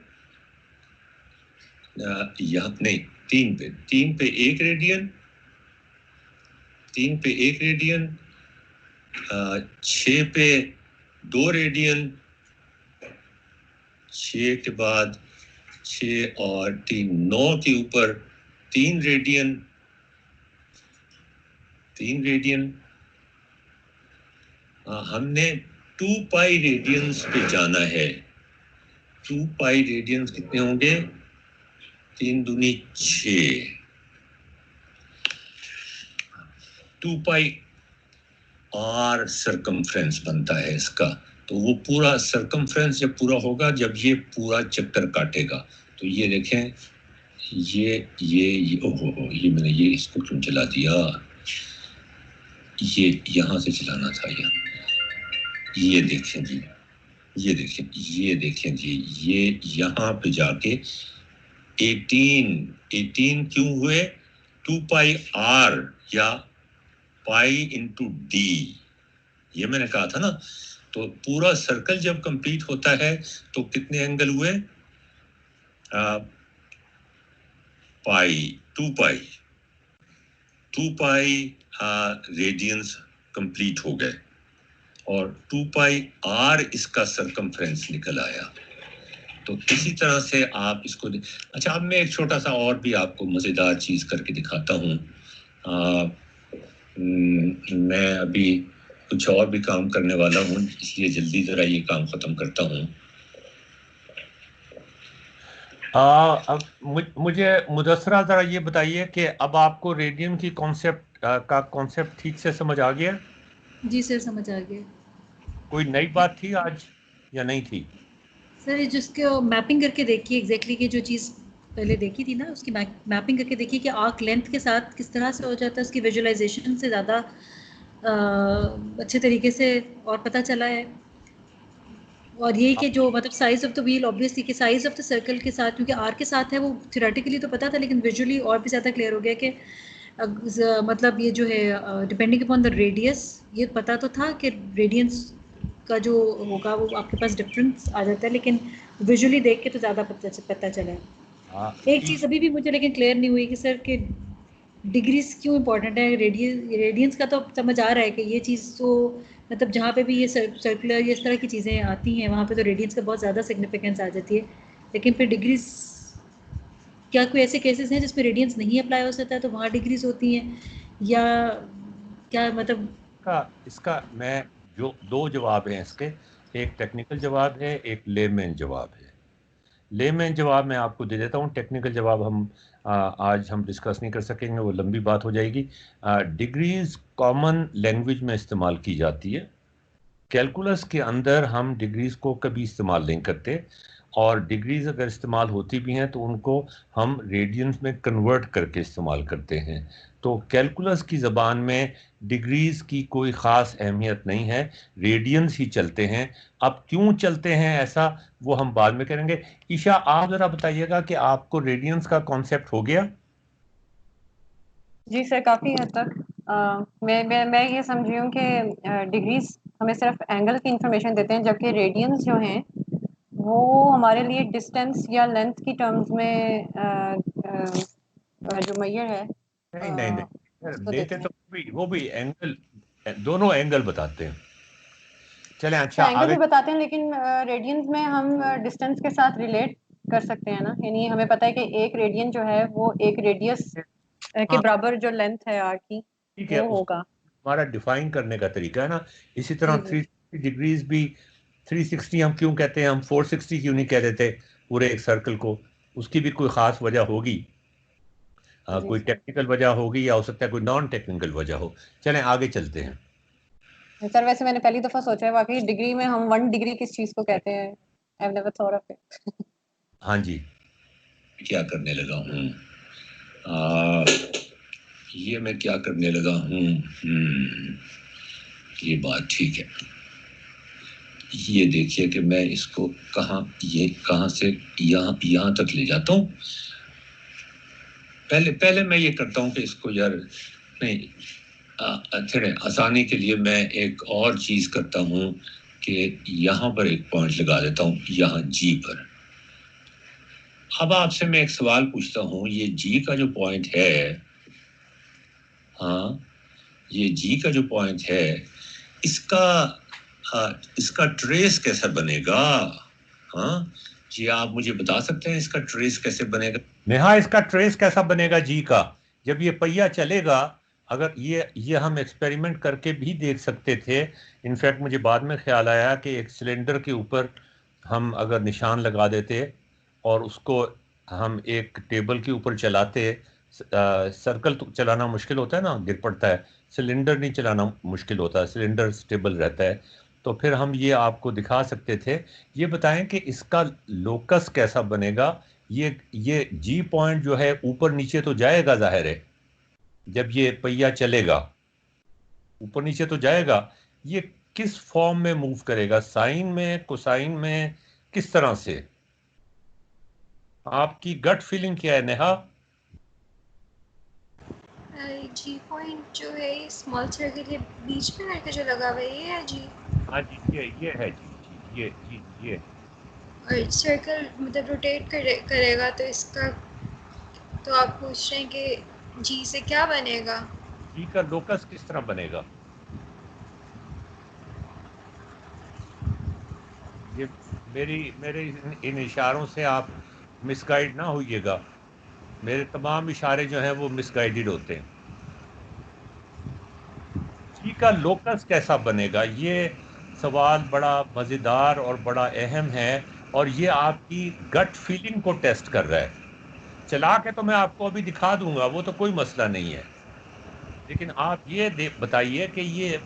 यहाँ नहीं 3 पे 1 रेडियन, 3 पे 1 रेडियन, 6 पे 2 रेडियन, 6 के बाद 6 और 3 9 के ऊपर 3 रेडियन, 3 रेडियन। हमने 2 पाई रेडियंस पे जाना है। 2 पाई रेडियंस कितने होंगे, 3 दूनी 6, 2 पाई आर सरकमफ्रेंस बनता है इसका। तो वो पूरा सरकमफ्रेंस जब पूरा होगा, जब ये पूरा चक्कर काटेगा, तो ये देखें ये ओहो, ये मैंने ये इसको क्यों चला दिया, ये यहाँ से चलाना था यार। ये देखें जी, ये देखें जी, ये यहाँ पे जाके 18 क्यों हुए, 2 पाई आर या पाई इंटू डी, ये मैंने कहा था ना। तो पूरा सर्कल जब कंप्लीट होता है तो कितने एंगल हुए, पाई, 2 पाई रेडियंस कंप्लीट हो गए और 2 पाई r इसका सरकमफ्रेंस निकल आया। तो इसी तरह से आप इसको अच्छा, अब मैं एक छोटा सा और भी आपको मज़ेदार चीज़ करके दिखाता हूँ। मैं अभी कुछ और भी काम करने वाला हूँ, इसलिए जल्दी ज़रा ये काम ख़त्म करता हूँ। अब मुझे मुदस्सरा ज़रा ये बताइए कि अब आपको रेडियन की कॉन्सेप्ट ठीक से समझ आ गया? जी सर, समझ आ गया। कोई नई बात थी आज या नहीं थी? सर जिसको मैपिंग करके देखिए एग्जैक्टली कि जो चीज़ पहले देखी थी ना, उसकी मैपिंग करके देखिए कि आर्क लेंथ के साथ किस तरह से हो जाता है, उसकी विजुअलाइजेशन से ज़्यादा अच्छे तरीके से और पता चला है। और यही कि जो मतलब size of the wheel obviously कि साइज ऑफ द सर्कल के साथ, क्योंकि आर के साथ है, वो थ्योरेटिकली तो पता था लेकिन विजुअली और भी ज़्यादा क्लियर हो गया कि मतलब ये जो है डिपेंडिंग अपॉन द रेडियस, ये पता तो था कि रेडियंस का जो होगा वो आपके पास डिफरेंस आ जाता है, लेकिन विजुअली देख के तो ज़्यादा पता चला है। एक चीज़ अभी भी मुझे लेकिन क्लियर नहीं हुई कि सर कि डिग्रीज क्यों इम्पोर्टेंट है। रेडियंस का तो समझ आ रहा है कि ये चीज़ तो मतलब जहाँ पे भी ये सर्कुलर ये इस तरह की चीज़ें आती हैं वहाँ पे तो रेडियंस का बहुत ज़्यादा सिग्निफिकेंस आ जाती है, लेकिन फिर डिग्रीज, क्या कोई ऐसे केसेस हैं जिसमें रेडियंस नहीं अप्लाई हो सकता है तो वहाँ डिग्रीज होती हैं, या क्या मतलब? इसका मैं जो दो जवाब हैं इसके, एक टेक्निकल जवाब है, एक लेमैन जवाब है। लेमैन जवाब मैं आपको दे देता हूँ, टेक्निकल जवाब हम आज हम डिस्कस नहीं कर सकेंगे, वो लंबी बात हो जाएगी। डिग्रीज कॉमन लैंग्वेज में इस्तेमाल की जाती है, कैलकुलस के अंदर हम डिग्रीज को कभी इस्तेमाल नहीं करते, और डिग्रीज अगर इस्तेमाल होती भी हैं तो उनको हम रेडियंस में कन्वर्ट करके इस्तेमाल करते हैं। तो कैलकुलस की ज़बान में डिग्रीज की कोई ख़ास अहमियत नहीं है, रेडियंस ही चलते हैं। अब क्यों चलते हैं ऐसा वो हम बाद में करेंगे। ईशा, आप ज़रा बताइएगा कि आपको रेडियंस का कॉन्सेप्ट हो गया? जी सर, काफ़ी हद तक मैं ये समझ रही हूँ कि डिग्रीज हमें सिर्फ एंगल की इंफॉर्मेशन देते हैं, जबकि रेडियंस जो हैं वो हमारे लिए डिस्टेंस या लेंथ की टर्म्स में जो मैयर है नहीं नहीं नहीं, उसको देते देते तो हैं। वो भी एंगल, दोनों एंगल बताते हैं। चलें, तो अच्छा एंगल आगे। भी बताते हैं, लेकिन रेडियंस में हम डिस्टेंस के साथ रिलेट कर सकते हैं ना, यानी हमें पता है कि एक रेडियन जो है वो एक रेडियस के हाँ बराबर जो लेंथ है आर की ठीक है, वो उसको होगा। हमारा डिफाइन करने का तरीका है ना। इसी जी तरह जी 360 डिग्रीज भी, 360 हम क्यों कहते हैं, हम 460 क्यों नहीं कह देते पूरे एक सर्कल को? उसकी भी कोई ख़ास वजह होगी, जी कोई सर। टेक्निकल वजह होगी या हो सकता है कोई नॉन टेक्निकल वजह हो। चलें आगे चलते हैं। सर वैसे मैंने पहली दफा सोचा है वाकई डिग्री में हम 1 डिग्री किस चीज को कहते हैं। I have never thought of it. हाँ जी, क्या करने लगा हूँ, ये मैं क्या करने लगा हूँ, ये बात ठीक है। ये देखिए कि मैं इसको कहाँ से यहाँ तक ले जाता हूँ। पहले मैं ये करता हूँ कि इसको यार नहीं, थोड़े आसानी के लिए मैं एक और चीज़ करता हूँ कि यहाँ पर एक पॉइंट लगा देता हूँ, यहाँ जी पर। अब आपसे मैं एक सवाल पूछता हूँ, ये जी का जो पॉइंट है, हाँ, ये जी का जो पॉइंट है, इसका ट्रेस कैसा बनेगा? हाँ जी, आप मुझे बता सकते हैं इसका ट्रेस कैसे बनेगा? नेहा, इसका ट्रेस कैसा बनेगा जी का? जब ये पहिया चलेगा, अगर ये हम एक्सपेरिमेंट करके भी देख सकते थे। इनफैक्ट मुझे बाद में ख्याल आया कि एक सिलेंडर के ऊपर हम अगर निशान लगा देते और उसको हम एक टेबल के ऊपर चलाते, सर्कल तो चलाना मुश्किल होता है ना, गिर पड़ता है। सिलेंडर नहीं चलाना मुश्किल होता है, सिलेंडर स्टेबल रहता है। तो फिर हम ये आपको दिखा सकते थे। ये बताएं कि इसका लोकस कैसा बनेगा। ये जी पॉइंट जो है ऊपर नीचे तो जाएगा, जाहिर है, जब ये पहिया चलेगा ऊपर नीचे तो जाएगा। ये किस फॉर्म में मूव करेगा, साइन में, कोसाइन में, किस तरह से? आपकी गट फीलिंग क्या है नेहा? जी पॉइंट जो है स्मॉल सर्कल के बीच में करके जो लगा हुआ है ये है जी। हाँ जी, ये है जी, ये है। और सर्कल मतलब रोटेट करेगा तो इसका, तो आप पूछ रहे हैं कि जी से क्या बनेगा? जी का लोकस किस तरह बनेगा? ये मेरे इन इशारों से आप मिसगाइड ना होइएगा। मेरे तमाम इशारे जो हैं वो मिसगाइडेड होते हैं। जी का लोकस कैसा बनेगा, ये सवाल बड़ा मज़ेदार और बड़ा अहम है, और ये आपकी गट फीलिंग को टेस्ट कर रहा है। चला के तो मैं आपको अभी दिखा दूंगा, वो तो कोई मसला नहीं है, लेकिन आप ये बताइए कि ये,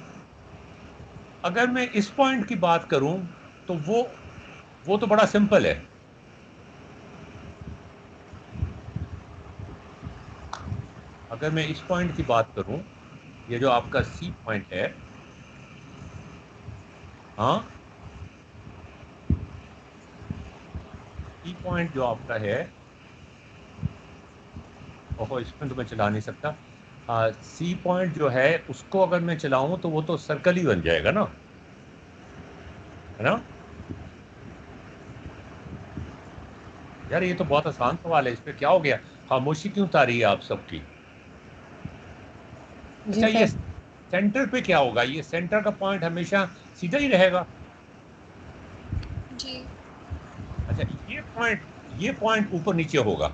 अगर मैं इस पॉइंट की बात करूं तो वो तो बड़ा सिंपल है। अगर मैं इस पॉइंट की बात करूं, ये जो आपका सी पॉइंट है, हाँ, सी पॉइंट जो आपका है, ओहो इसमें तो मैं चला नहीं सकता। सी पॉइंट जो है उसको अगर मैं चलाऊं तो वो तो सर्कल ही बन जाएगा ना, है ना? यार ये तो बहुत आसान सवाल है, इस पे क्या हो गया, खामोशी क्यों तारी है आप सबकी? जी अच्छा, ये सर। सेंटर पे क्या होगा? ये सेंटर का पॉइंट हमेशा सीधा ही रहेगा? जी। अच्छा, ये पॉइंट ऊपर नीचे होगा,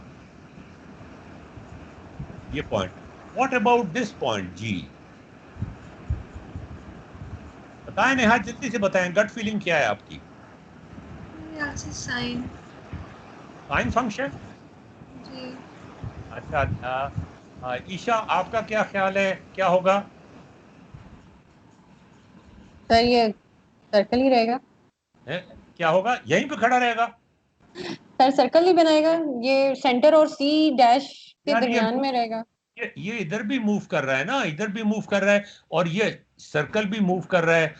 ये point. What about this point जी? बताएं नेहा, जल्दी से बताएं, गट फीलिंग क्या है आपकी? यहाँ से साइन। Sine function? जी। अच्छा, ईशा आपका क्या ख्याल है, क्या होगा? सर ये सर्कल ही रहेगा। है? क्या होगा, यहीं पे खड़ा रहेगा? सर सर्कल ही बनाएगा, ये सेंटर और सी डैश के यार दरमियान में रहेगा। ये इधर भी मूव कर रहा है ना, इधर भी मूव कर रहा है, और ये सर्कल भी मूव कर रहा है,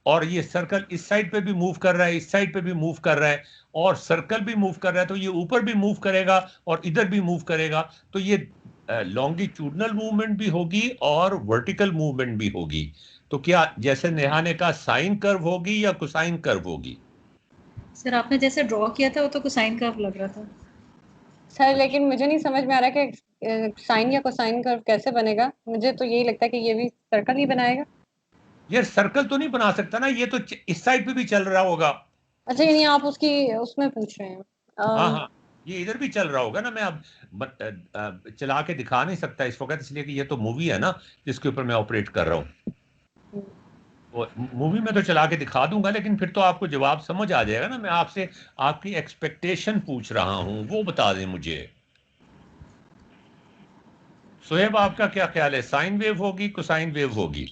और ये सर्कल इस साइड पे भी मूव कर रहा है, इस साइड पे भी मूव कर रहा है, और सर्कल भी मूव कर रहा है, तो ये ऊपर भी मूव करेगा और इधर भी मूव करेगा, तो ये लॉन्गिट्यूडनल मूवमेंट भी होगी और वर्टिकल मूवमेंट भी होगी। तो क्या जैसे नेहा ने कहा साइन कर्व होगी या कोसाइन कर्व होगी? सर आपने जैसे ड्रॉ किया था वो तो कोसाइन कर्व लग रहा था। सर लेकिन मुझे नहीं समझ में आ रहा कि साइन या कोसाइन कर्व कैसे बनेगा। मुझे तो यही लगता है कि ये भी सर्कल ही बनाएगा। यार सर्कल तो नहीं बना सकता ना, ये तो इस साइड पे भी चल रहा होगा। अच्छा यानी आप उसकी उसमें पूछ रहे हैं। हाँ हाँ, ये इधर भी चल रहा होगा ना। मैं अब चला के दिखा नहीं सकता इस वक्त, इसलिए कि ये तो मूवी है ना जिसके ऊपर मैं ऑपरेट कर रहा हूँ। वो मूवी में तो चला के दिखा दूंगा, लेकिन फिर तो आपको जवाब समझ आ जाएगा ना। मैं आपसे आपकी एक्सपेक्टेशन पूछ रहा हूँ, वो बता दें मुझे। सोहेब आपका क्या ख्याल है, साइन वेव होगी कोसाइन वेव होगी?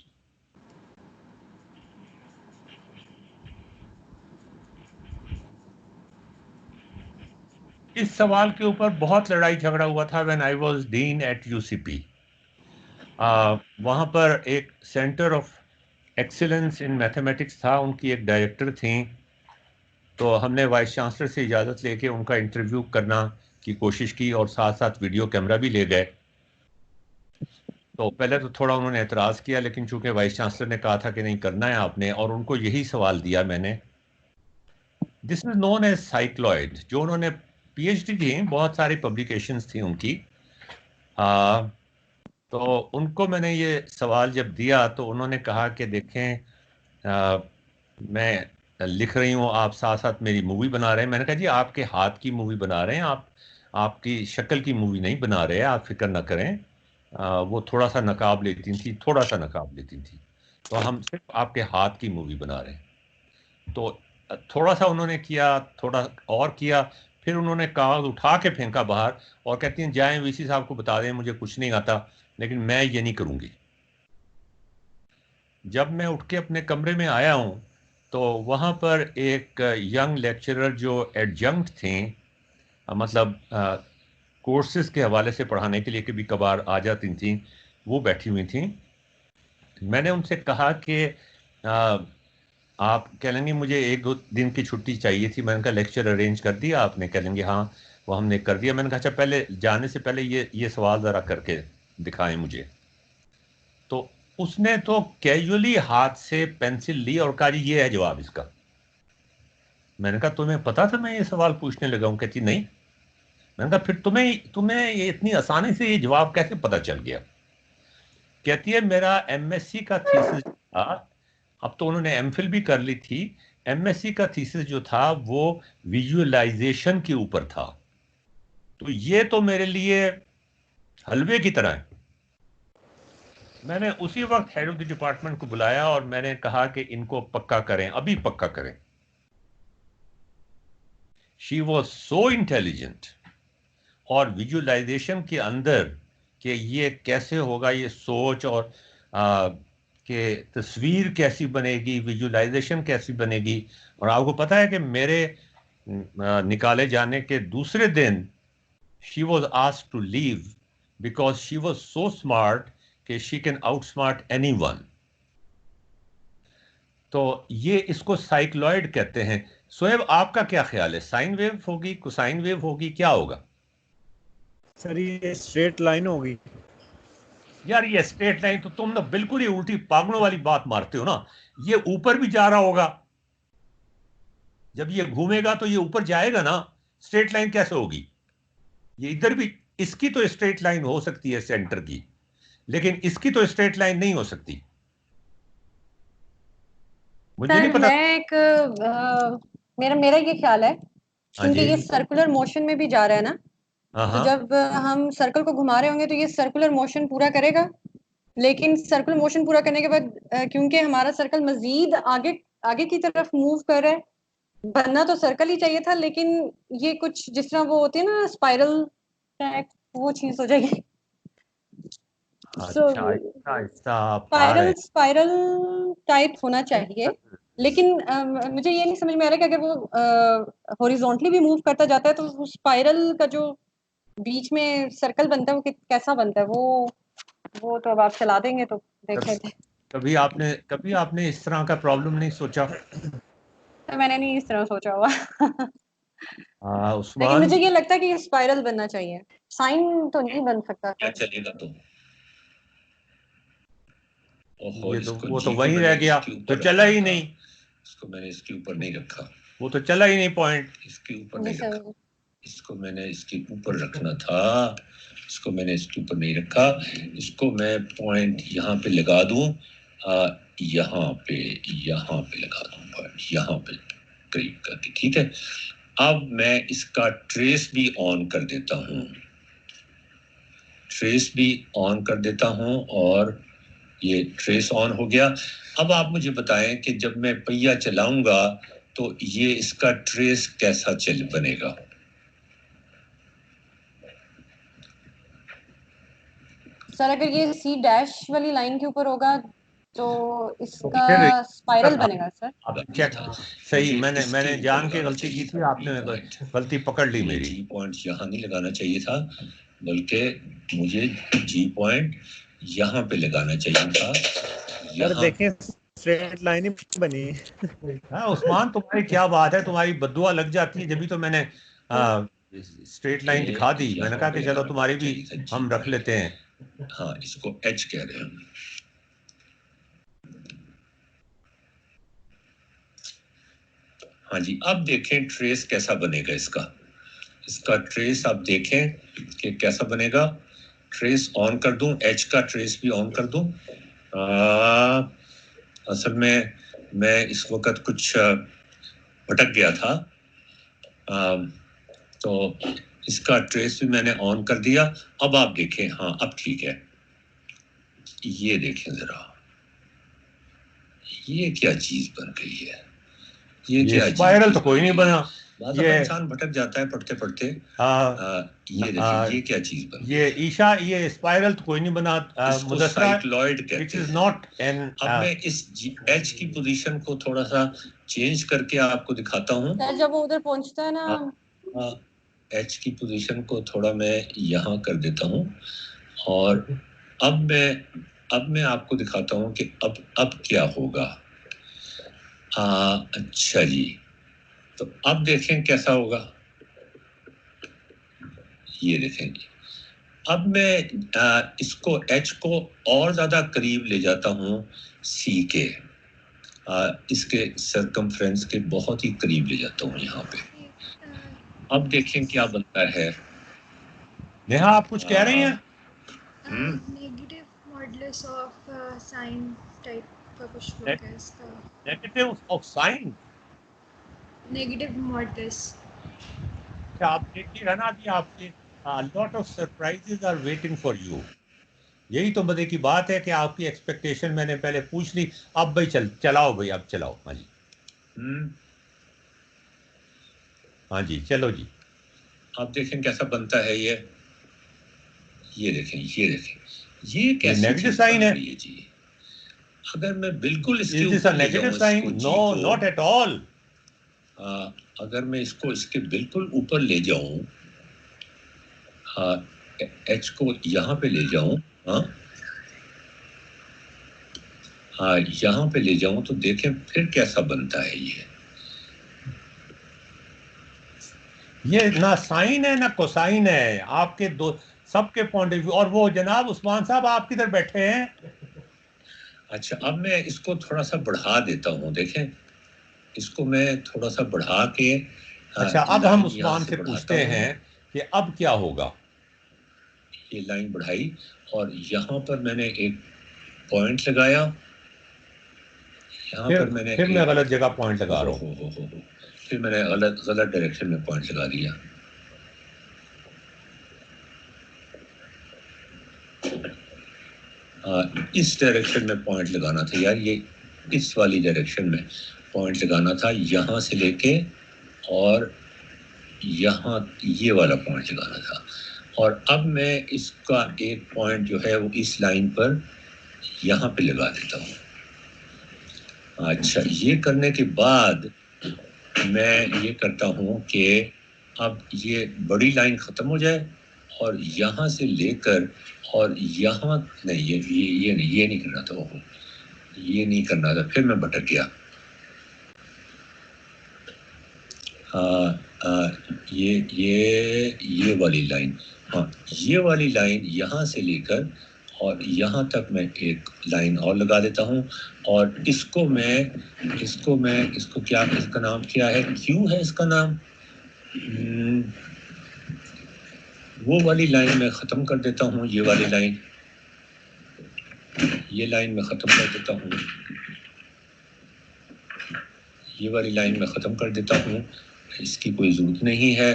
इस सवाल के ऊपर बहुत लड़ाई झगड़ा हुआ था when I was dean at UCP. वहाँ पर एक centre of excellence in mathematics था, उनकी एक डायरेक्टर थी, तो हमने वाइस चांसलर से इजाज़त लेके उनका इंटरव्यू करना की कोशिश की, और साथ साथ वीडियो कैमरा भी ले गए। तो पहले तो थोड़ा उन्होंने एतराज़ किया, लेकिन चूंकि वाइस चांसलर ने कहा था कि नहीं करना है आपने, और उनको यही सवाल दिया मैंने, this is known as cycloid. जो उन्होंने पीएचडी दी, बहुत सारी पब्लिकेशंस थी उनकी, तो उनको मैंने ये सवाल जब दिया तो उन्होंने कहा कि देखें, मैं लिख रही हूँ, आप साथ साथ मेरी मूवी बना रहे हैं। मैंने कहा जी आपके हाथ की मूवी बना रहे हैं, आप आपकी शक्ल की मूवी नहीं बना रहे, आप फिक्र ना करें। वो थोड़ा सा नकाब लेती थी, थोड़ा सा नकाब लेती थी, तो हम सिर्फ आपके हाथ की मूवी बना रहे हैं। तो थोड़ा सा उन्होंने किया, थोड़ा और किया, फिर उन्होंने कागज उठा के फेंका बाहर, और कहती हैं जाएं वीसी साहब को बता दें मुझे कुछ नहीं आता, लेकिन मैं ये नहीं करूँगी। जब मैं उठ के अपने कमरे में आया हूँ तो वहाँ पर एक यंग लेक्चरर जो एडजंक्ट थी, मतलब कोर्सेज के हवाले से पढ़ाने के लिए कभी कभार आ जाती थी, वो बैठी हुई थी। मैंने उनसे कहा कि आप कह लेंगे मुझे एक दो दिन की छुट्टी चाहिए थी। मैंने कहा लेक्चर अरेंज कर दिया आपने? कह लेंगे हाँ वो हमने कर दिया। मैंने कहा अच्छा पहले जाने से पहले ये सवाल ज़रा करके दिखाएं मुझे। तो उसने तो कैजुअली हाथ से पेंसिल ली और कहा जी ये है जवाब इसका। मैंने कहा तुम्हें पता था मैं ये सवाल पूछने लगा हूँ? कहती नहीं। मैंने कहा फिर तुम्हें तुम्हें ये इतनी आसानी से ये जवाब कैसे पता चल गया? कहती है मेरा एमएससी का थीसिस था, अब तो उन्होंने एमफिल भी कर ली थी, एमएससी का थीसिस जो था वो विजुअलाइजेशन के ऊपर था। तो ये तो मेरे लिए हलवे की तरह है। मैंने उसी वक्त हेड ऑफ द डिपार्टमेंट को बुलाया और मैंने कहा कि इनको पक्का करें, अभी पक्का करें। शी वॉज सो इंटेलिजेंट, और विजुअलाइजेशन के अंदर कि ये कैसे होगा, ये सोच और कि तस्वीर कैसी बनेगी, विजुअलाइजेशन कैसी बनेगी। और आपको पता है कि मेरे निकाले जाने के दूसरे दिन she was asked to leave because she was so smart कि शी कैन आउटस्मार्ट एनीवन। तो ये इसको साइक्लॉइड कहते हैं। सोएब, आपका क्या ख्याल है, साइन वेव होगी, कोसाइन वेव होगी, क्या होगा? सर ये स्ट्रेट लाइन होगी। यार ये स्ट्रेट लाइन तो तुम ना बिल्कुल ही उल्टी पागलों वाली बात मारते हो ना। ये ऊपर भी जा रहा होगा, जब ये घूमेगा तो ये ऊपर जाएगा ना, स्ट्रेट लाइन कैसे होगी? ये इधर भी, इसकी तो स्ट्रेट लाइन हो सकती है सेंटर की, लेकिन इसकी तो स्ट्रेट लाइन नहीं हो सकती। मुझे नहीं पता। मेरा ये ख्याल है, हाँ क्योंकि जी, ये सर्कुलर मोशन में भी जा रहा है ना, तो जब हम सर्कल को घुमा रहे होंगे तो ये सर्कुलर मोशन पूरा करेगा, लेकिन सर्कुलर मोशन पूरा करने के बाद क्योंकि हमारा सर्कल मजीद आगे आगे की तरफ मूव कर रहा है, बनना तो सर्कल ही चाहिए था, लेकिन ये कुछ जिस तरह वो होती है ना स्पाइरल टाइप, वो चीज हो जाएगी। स्पाइरल टाइप होना चाहिए, लेकिन मुझे ये नहीं समझ में आ रहा कि अगर वो हॉरिजॉन्टली भी मूव करता जाता है तो स्पाइरल का जो बीच में सर्कल बनता है वो कैसा बनता है, वो तो अब आप चला देंगे तो देख लेते हैं। कभी आपने इस तरह का प्रॉब्लम नहीं सोचा? तो मैंने नहीं इस तरह सोचा हुआ। लेकिन उस्मान, मुझे ये लगता है कि ये स्पाइरल बनना चाहिए, साइन तो नहीं बन सकता। क्या चलेगा तो ये तो वो तो वहीं रह गया, तो चला ही नहीं। इसको मैंने इसके ऊपर नहीं रखा, वो तो चला ही नहीं पॉइंट। इसके ऊपर नहीं रखा, इसको मैंने इसके ऊपर रखना था, इसको मैंने इसके ऊपर नहीं रखा। इसको मैं पॉइंट यहाँ पे लगा दूं, यहाँ पे लगा दूं पॉइंट, यहाँ पे करीब करके, ठीक है। अब मैं इसका ट्रेस भी ऑन कर देता हूँ, ट्रेस भी ऑन कर देता हूँ, और ये ट्रेस ऑन हो गया। अब आप मुझे बताएं कि जब मैं पहिया चलाऊंगा तो ये इसका ट्रेस कैसा चल बनेगा? सर अगर ये सी डैश वाली लाइन के ऊपर होगा तो इसका स्पाइरल बनेगा सर। अब चेक सही, मैंने जान के गलती की थी, आपने गलती पकड़ ली मेरी। जी पॉइंट यहाँ नहीं लगाना चाहिए था, बल्कि मुझे जी पॉइंट यहाँ पे लगाना चाहिए था। यार देखें स्ट्रेट लाइन ही बनी। हाँ उस्मान, तुम्हारी क्या बात है, तुम्हारी बद्दुआ लग जाती है। जब भी तो मैंने स्ट्रेट लाइन दिखा दी, मैंने कहा कि चलो तुम्हारी भी हम रख लेते हैं। हाँ, इसको एच कह रहे हैं। हाँ जी, अब देखें ट्रेस कैसा बनेगा इसका ट्रेस आप देखें कि कैसा बनेगा। ट्रेस ऑन कर दूं, एच का ट्रेस भी ऑन कर दूं। असल में मैं इस वक्त कुछ भटक गया था, तो इसका ट्रेस भी मैंने ऑन कर दिया। अब आप देखें, हाँ अब ठीक है। ये देखें जरा, ये क्या चीज बन गई है, ये क्या स्पाइरल तो कोई नहीं बना। ये इंसान भटक जाता है पढ़ते पढ़ते। ये देखिए, ये क्या चीज बन, ये ईशा, ये स्पाइरल तो कोई नहीं बना। साइक्लॉइड कहते हैं। Not an. अब मैं इस एच की पोजीशन को थोड़ा सा चेंज करके आपको दिखाता हूँ। जब वो उधर पहुंचता है ना, एच की पोजीशन को थोड़ा मैं यहाँ कर देता हूँ, और अब मैं आपको दिखाता हूँ कि अब क्या होगा। अच्छा जी, तो अब देखें कैसा होगा। ये देखें, अब मैं इसको एच को और ज्यादा करीब ले जाता हूँ सी के, इसके सरकमफ्रेंस के बहुत ही करीब ले जाता हूँ यहाँ पे। अब देखें क्या बनता है। नेहा, आप कुछ कह रही हैं? Negative modulus of sine type का कुछ होता है इसका, negative of sine. Negative modulus. अच्छा, आप देखिएगा ना, अभी आपके lot of surprises are waiting for you. यही तो मजे की बात है कि आपकी एक्सपेक्टेशन मैंने पहले पूछ ली। अब भाई चलाओ भाई, अब चलाओ। हाँ जी, हाँ जी, चलो जी। आप देखें कैसा बनता है ये देखें, ये कैसी नेगेटिव चीज साइन बन है रही है जी। अगर मैं बिल्कुल इसके इज दिस अ ऊपर ले नेगेटिव जाऊं साइन? इसको जी नो, को, नॉट एट ऑल। अगर मैं इसको इसके बिल्कुल ऊपर ले जाऊं, एच को यहाँ पे ले जाऊं, यहाँ पे ले जाऊं तो देखें फिर कैसा बनता है ये ना साइन है ना कोसाइन है, आपके दो सबके पॉइंट ऑफ व्यू। और वो जनाब उस्मान साहब आप किधर बैठे हैं? अच्छा, अब मैं इसको थोड़ा सा बढ़ा देता हूँ, देखें इसको मैं थोड़ा सा बढ़ा के। अच्छा, अब हम उस्मान से पूछते हैं कि अब क्या होगा। ये लाइन बढ़ाई और यहाँ पर मैंने एक पॉइंट लगाया, यहाँ पर मैंने फिर मैं गलत जगह पॉइंट लगा रहा हूँ। फिर मैंने गलत डायरेक्शन में पॉइंट लगा दिया। इस डायरेक्शन में पॉइंट लगाना था यार, ये इस वाली डायरेक्शन में पॉइंट लगाना था, यहाँ से लेके और यहाँ ये वाला पॉइंट लगाना था। और अब मैं इसका एक पॉइंट जो है वो इस लाइन पर यहाँ पे लगा देता हूँ। अच्छा, ये करने के बाद मैं ये करता हूँ कि अब ये बड़ी लाइन ख़त्म हो जाए और यहाँ से लेकर और यहाँ नहीं, ये नहीं करना था, वो ये नहीं करना था, फिर मैं भटक गया। ये वाली लाइन, हाँ ये वाली लाइन यहाँ से लेकर और यहाँ तक मैं एक लाइन और लगा देता हूँ। और इसको क्या, इसका नाम क्या है, क्यू है इसका नाम। वो वाली लाइन मैं ख़त्म कर देता हूँ, ये वाली लाइन, ये लाइन मैं ख़त्म कर देता हूँ, ये वाली लाइन मैं ख़त्म कर देता हूँ, इसकी कोई ज़रूरत नहीं है।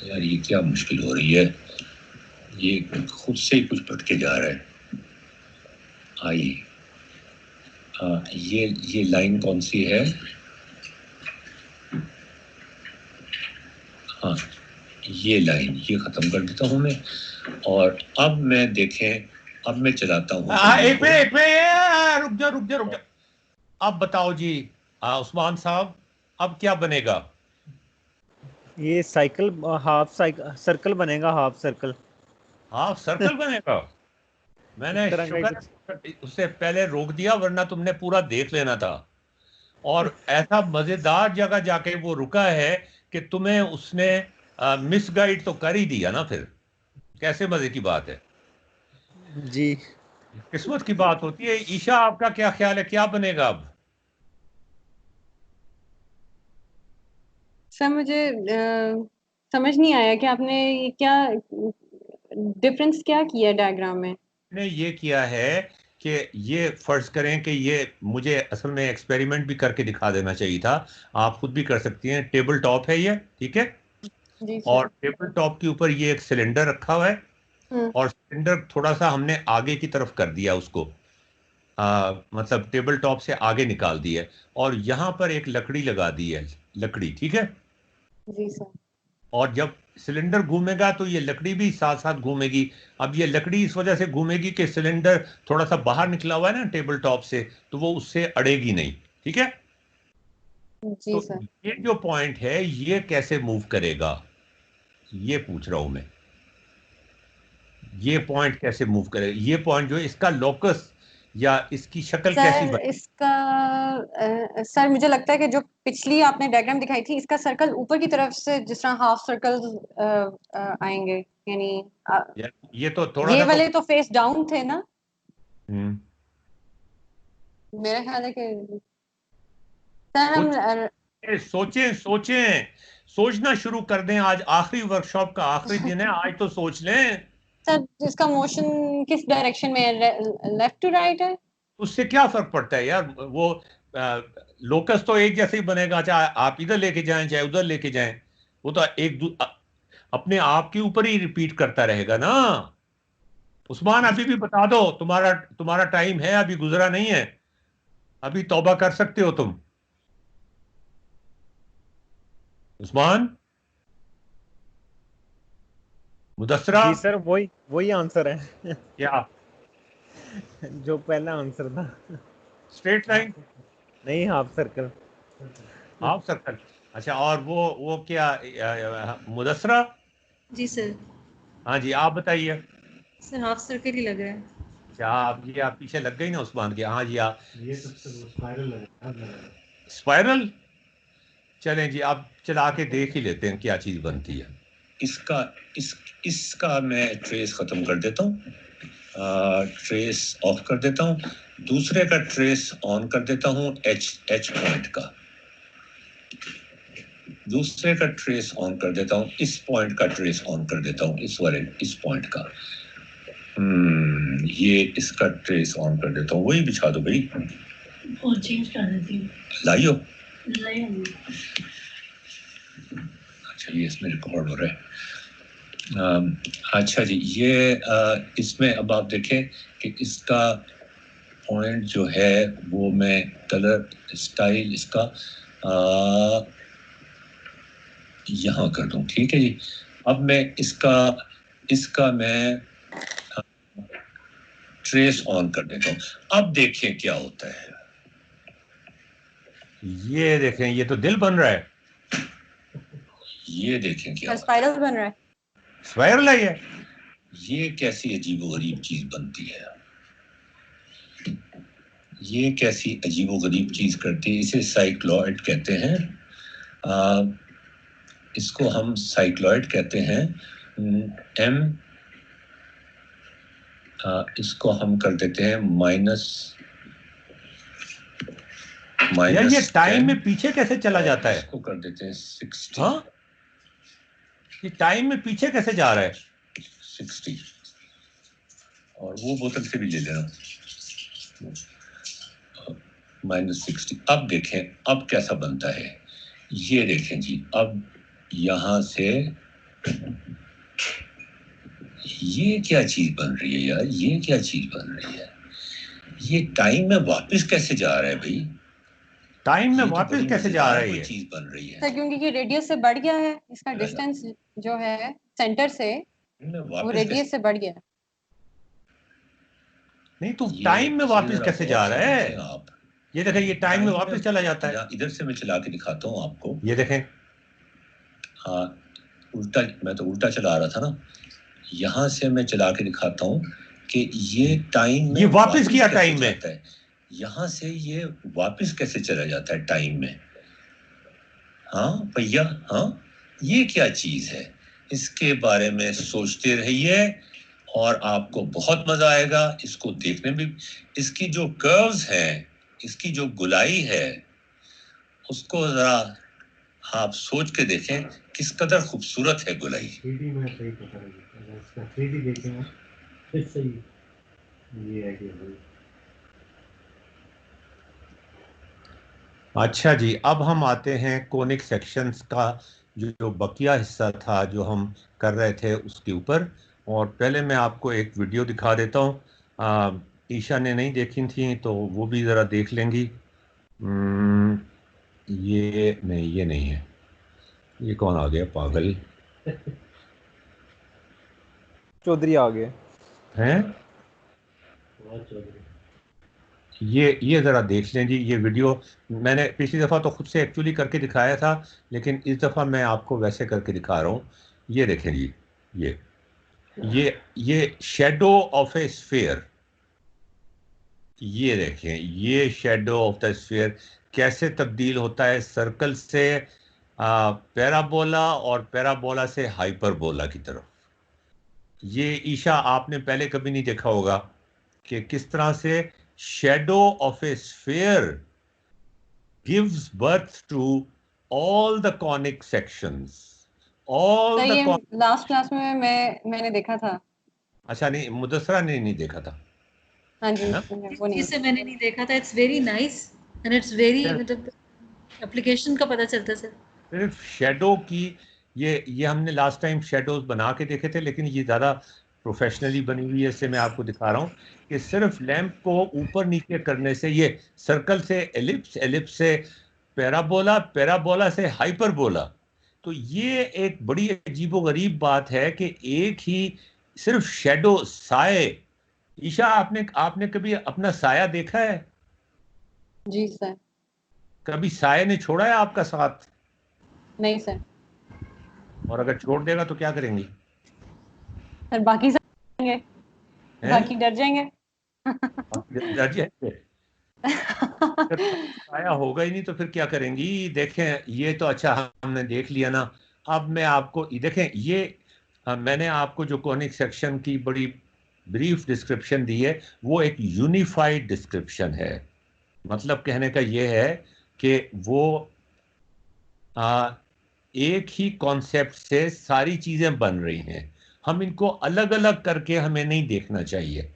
यार ये क्या मुश्किल हो रही है, ये खुद से ही कुछ भटके जा रहा है। आइए, ये लाइन कौन सी है? हाँ, ये लाइन, ये ख़त्म कर देता हूँ मैं। और अब मैं देखें, अब मैं चलाता हूँ। एक मिनट, रुक जा। अब बताओ जी उस्मान साहब, अब क्या बनेगा? ये साइकिल हाफ सर्कल बनेगा, हाफ सर्कल बनेगा। मैंने शुक्र उससे पहले रोक दिया, वरना तुमने पूरा देख लेना था। और ऐसा मजेदार जगह जाके वो रुका है कि तुम्हें उसने मिसगाइड तो कर ही दिया ना। फिर कैसे मजे की बात है जी। किस्मत की बात होती है। ईशा, आपका क्या ख्याल है, क्या बनेगा अब? सर मुझे समझ नहीं आया कि आपने ये क्या डिफरेंस क्या किया डायग्राम में। ने ये किया है कि ये फर्ज करें कि ये मुझे असल में एक्सपेरिमेंट भी करके दिखा देना चाहिए था। आप खुद भी कर सकती हैं। टेबल टॉप है ये, ठीक है? जी और सर। टेबल टॉप के ऊपर ये एक सिलेंडर रखा हुआ है और सिलेंडर थोड़ा सा हमने आगे की तरफ कर दिया उसको, मतलब टेबल टॉप से आगे निकाल दी है। और यहाँ पर एक लकड़ी लगा दी है, लकड़ी, ठीक है? जी सर। और जब सिलेंडर घूमेगा तो ये लकड़ी भी साथ साथ घूमेगी। अब ये लकड़ी इस वजह से घूमेगी कि सिलेंडर थोड़ा सा बाहर निकला हुआ है ना टेबल टॉप से, तो वो उससे अड़ेगी नहीं, ठीक है? जी तो सर। ये जो पॉइंट है ये कैसे मूव करेगा, ये पूछ रहा हूं मैं। ये पॉइंट कैसे मूव करेगा? ये पॉइंट जो है, इसका लोकस या इसकी शक्ल कैसी सर इसका सर मुझे लगता है कि जो पिछली आपने डायग्राम दिखाई थी, इसका सर्कल ऊपर की तरफ से जिस तरह हाफ सर्कल आएंगे, यानी ये तो थोड़ा ये सा वाले तो फेस डाउन थे ना। हम्म मेरा ख्याल है कि सर हम सोचें सोचें सोचना शुरू कर दें। आज आखिरी वर्कशॉप का आखिरी दिन है, आज तो सोच लें। सर इसका मोशन किस डायरेक्शन में है, लेफ्ट टू राइट है? उससे क्या फर्क पड़ता है यार, वो लोकस तो एक जैसे ही बनेगा, चाहे आप इधर लेके जाएं चाहे उधर लेके जाएं, वो तो अपने आप के ऊपर ही रिपीट करता रहेगा ना। उस्मान अभी भी बता दो, तुम्हारा तुम्हारा टाइम है, अभी गुजरा नहीं है, अभी तौबा कर सकते हो तुम। उस्मान, मुदस्सरा। जी सर, वही वही आंसर है क्या जो पहला आंसर था। Straight line? नहीं, हाफ सर्कल। Half circle. अच्छा, और वो क्या मुदस्सरा? जी सर। हाँ जी, आप बताइए। सर हाफ सर्कल ही लग रहा है। अच्छा, आप पीछे लग गई ना उस्मान के। हाँ जी, आप ये सबसे स्पाइरल लगा। स्पाइरल। चलें जी, आप चला के देख ही लेते हैं क्या चीज बनती है। इसका मैं ट्रेस खत्म कर देता हूँ, ट्रेस ऑफ कर देता हूँ, दूसरे का ट्रेस ऑन कर देता हूँ, एच पॉइंट का दूसरे का ट्रेस ऑन कर देता हूँ, इस पॉइंट का ट्रेस ऑन कर देता हूँ, इस पॉइंट का। ये इसका ट्रेस ऑन कर देता हूँ, वही बिछा दो भाई, और चेंज कर देती हूँ। लाइयो। अच्छा, ये इसमें रिकॉर्ड हो रहा है। अच्छा जी, ये इसमें अब आप देखें कि इसका पॉइंट जो है वो मैं कलर स्टाइल इसका यहाँ कर दूं, ठीक है जी। अब मैं इसका मैं ट्रेस ऑन कर देता हूँ। अब देखें क्या होता है। ये देखें, ये तो दिल बन रहा है। ये देखें क्या स्पाइरल बन रहा है। स्पाइरल है ये कैसी अजीबोगरीब चीज बनती है, ये कैसी अजीबोगरीब चीज करती है। इसे साइक्लॉइड कहते हैं, इसको हम साइक्लॉइड कहते हैं। इसको हम कर देते हैं माइनस ये टाइम में पीछे कैसे चला जाता है? इसको कर देते हैं 60। हाँ, ये टाइम में पीछे कैसे जा रहा है? 60। और वो बोतल से भी ले लेना, -60। अब देखें अब कैसा बनता है। ये देखें जी, अब यहां से ये क्या चीज बन रही है यार, ये क्या चीज बन रही है। ये टाइम में वापस कैसे जा रहा है भाई, टाइम में वापस कैसे जा रहा है ये चीज बन रही है। सर क्योंकि ये रेडियस से बढ़ गया है, इसका डिस्टेंस जो है सेंटर से वो रेडियस से बढ़ गया है। नहीं तो टाइम में वापस कैसे जा रहा है आप? ये देखें, ये टाइम में वापस चला जाता है। इधर से मैं चला के दिखाता हूँ आपको, ये देखें। हाँ, उल्टा, मैं तो उल्टा चला रहा था ना। यहाँ से मैं चला के दिखाता हूँ कि ये टाइम में ये वापस किया टाइम में। यहाँ से ये वापस कैसे चला जाता है टाइम में। हाँ भैया, हाँ, ये क्या चीज है, इसके बारे में सोचते रहिए और आपको बहुत मजा आएगा इसको देखने में। इसकी जो कर्व्स हैं, इसकी जो गुलाई है, उसको जरा आप सोच के देखें किस कदर खूबसूरत है गुलाई। 3D में सही पता है, इसका 3D देखेंगे फिर सही ये है कि अच्छा जी, अब हम आते हैं कोनिक सेक्शंस का जो बकिया हिस्सा था जो हम कर रहे थे उसके ऊपर। और पहले मैं आपको एक वीडियो दिखा देता हूँ, ईशा ने नहीं देखी थी तो वो भी ज़रा देख लेंगी। ये नहीं है, ये कौन आ गया पागल, चौधरी आ गए हैं। ये ज़रा देख लें जी। ये वीडियो मैंने पिछली दफ़ा तो खुद से एक्चुअली करके दिखाया था, लेकिन इस दफ़ा मैं आपको वैसे करके दिखा रहा हूँ। ये देखें जी, ये शेडो ऑफ ए स्फीयर। ये देखें, ये शेडो ऑफ द स्फीयर कैसे तब्दील होता है सर्कल से पैराबोला और पैराबोला से हाइपरबोला की तरफ। ये ईशा आपने पहले कभी नहीं देखा होगा कि किस तरह से shadow of a sphere gives birth to all the conic sections, all तो the ये लास्ट क्लास में मैंने देखा था। अच्छा, नहीं, मुदस्सरा ने नहीं देखा था। हाँ जी, है? वो नहीं। इसे मैंने नहीं देखा था। It's very nice and it's very, मतलब एप्लीकेशन का पता चलता है सर। सिर्फ शेडो की, ये हमने लास्ट टाइम शेडोज बना के देखे थे, लेकिन ये ज़्यादा प्रोफेशनली बनी हुई है, इससे मैं आपको दिखा रहा हूँ कि सिर्फ लैंप को ऊपर नीचे करने से, ये सर्कल से एलिप्स, एलिप्स से पैराबोला, पैराबोला से हाइपरबोला, तो ये एक बड़ी अजीबोगरीब बात है कि एक ही सिर्फ शेडो, साए। ईशा, आपने कभी अपना साया देखा है? जी सर। कभी साए ने छोड़ा है आपका साथ? नहीं सर। और अगर छोड़ देगा तो क्या करेंगी? सर बाकी सब जाएंगे, बाकी डर जाएंगे। डर जाएंगे। साया होगा ही नहीं तो फिर क्या करेंगी? देखें, ये तो अच्छा हमने देख लिया ना। अब मैं आपको देखें, ये मैंने आपको जो कॉनिक सेक्शन की बड़ी ब्रीफ डिस्क्रिप्शन दी है, वो एक यूनिफाइड डिस्क्रिप्शन है। मतलब कहने का ये है कि वो एक ही कॉन्सेप्ट से सारी चीजें बन रही हैं। हम इनको अलग अलग करके हमें नहीं देखना चाहिए।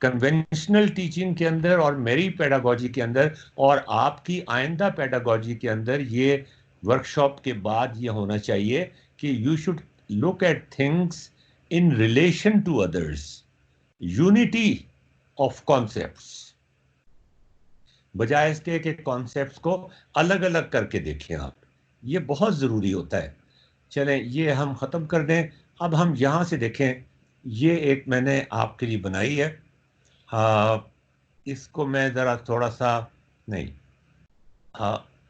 कन्वेंशनल टीचिंग के अंदर और मेरी पेडागोजी के अंदर और आपकी आइंदा पेडागोजी के अंदर ये वर्कशॉप के बाद ये होना चाहिए कि you should look at things in relation to others, unity of concepts, बजाय इसके कि कॉन्सेप्ट्स को अलग अलग करके देखें आप। ये बहुत ज़रूरी होता है। चलें, ये हम ख़त्म कर दें। अब हम यहाँ से देखें, ये एक मैंने आपके लिए बनाई है। इसको मैं ज़रा थोड़ा सा, नहीं,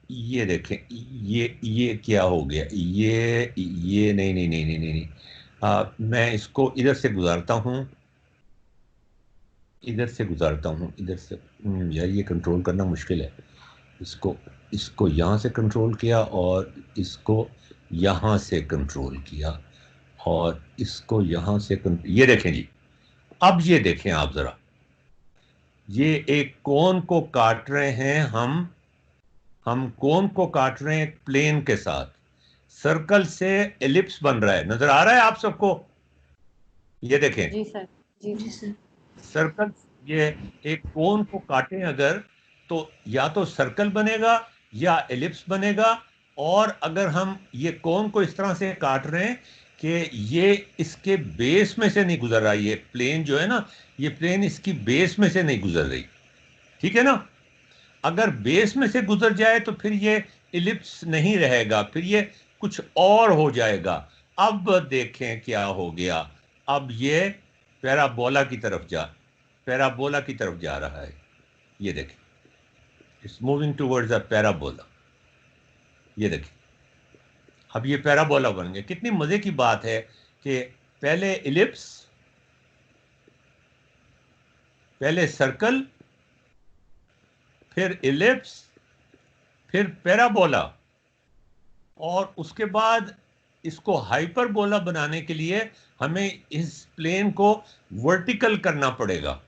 ये देखें, ये क्या हो गया? ये नहीं नहीं नहीं नहीं नहीं, नहीं। मैं इसको इधर से गुजारता हूँ, इधर से यार ये कंट्रोल करना मुश्किल है। इसको यहाँ से कंट्रोल किया और इसको यहाँ से कंट्रोल किया और इसको यहाँ से ये देखें जी। अब ये देखें आप ज़रा, ये एक कोन को काट रहे हैं हम कोन को काट रहे हैं एक प्लेन के साथ। सर्कल से एलिप्स बन रहा है, नजर आ रहा है आप सबको? ये देखें जी सर। जी सर। सर्कल, ये एक कोन को काटें अगर, तो या तो सर्कल बनेगा या एलिप्स बनेगा। और अगर हम ये कोन को इस तरह से काट रहे हैं कि ये इसके बेस में से नहीं गुजर रहा, ये प्लेन जो है ना, ये प्लेन इसकी बेस में से नहीं गुजर रही, ठीक है ना? अगर बेस में से गुजर जाए तो फिर ये एलिप्स नहीं रहेगा, फिर ये कुछ और हो जाएगा। अब देखें क्या हो गया। अब ये पैराबोला की तरफ जा रहा है। ये देखें, it's moving towards a parabola. ये देखें, अब ये पैराबोला बन गया। कितनी मजे की बात है कि पहले एलिप्स, पहले सर्कल, फिर एलिप्स, फिर पैराबोला, और उसके बाद इसको हाइपरबोला बनाने के लिए हमें इस प्लेन को वर्टिकल करना पड़ेगा।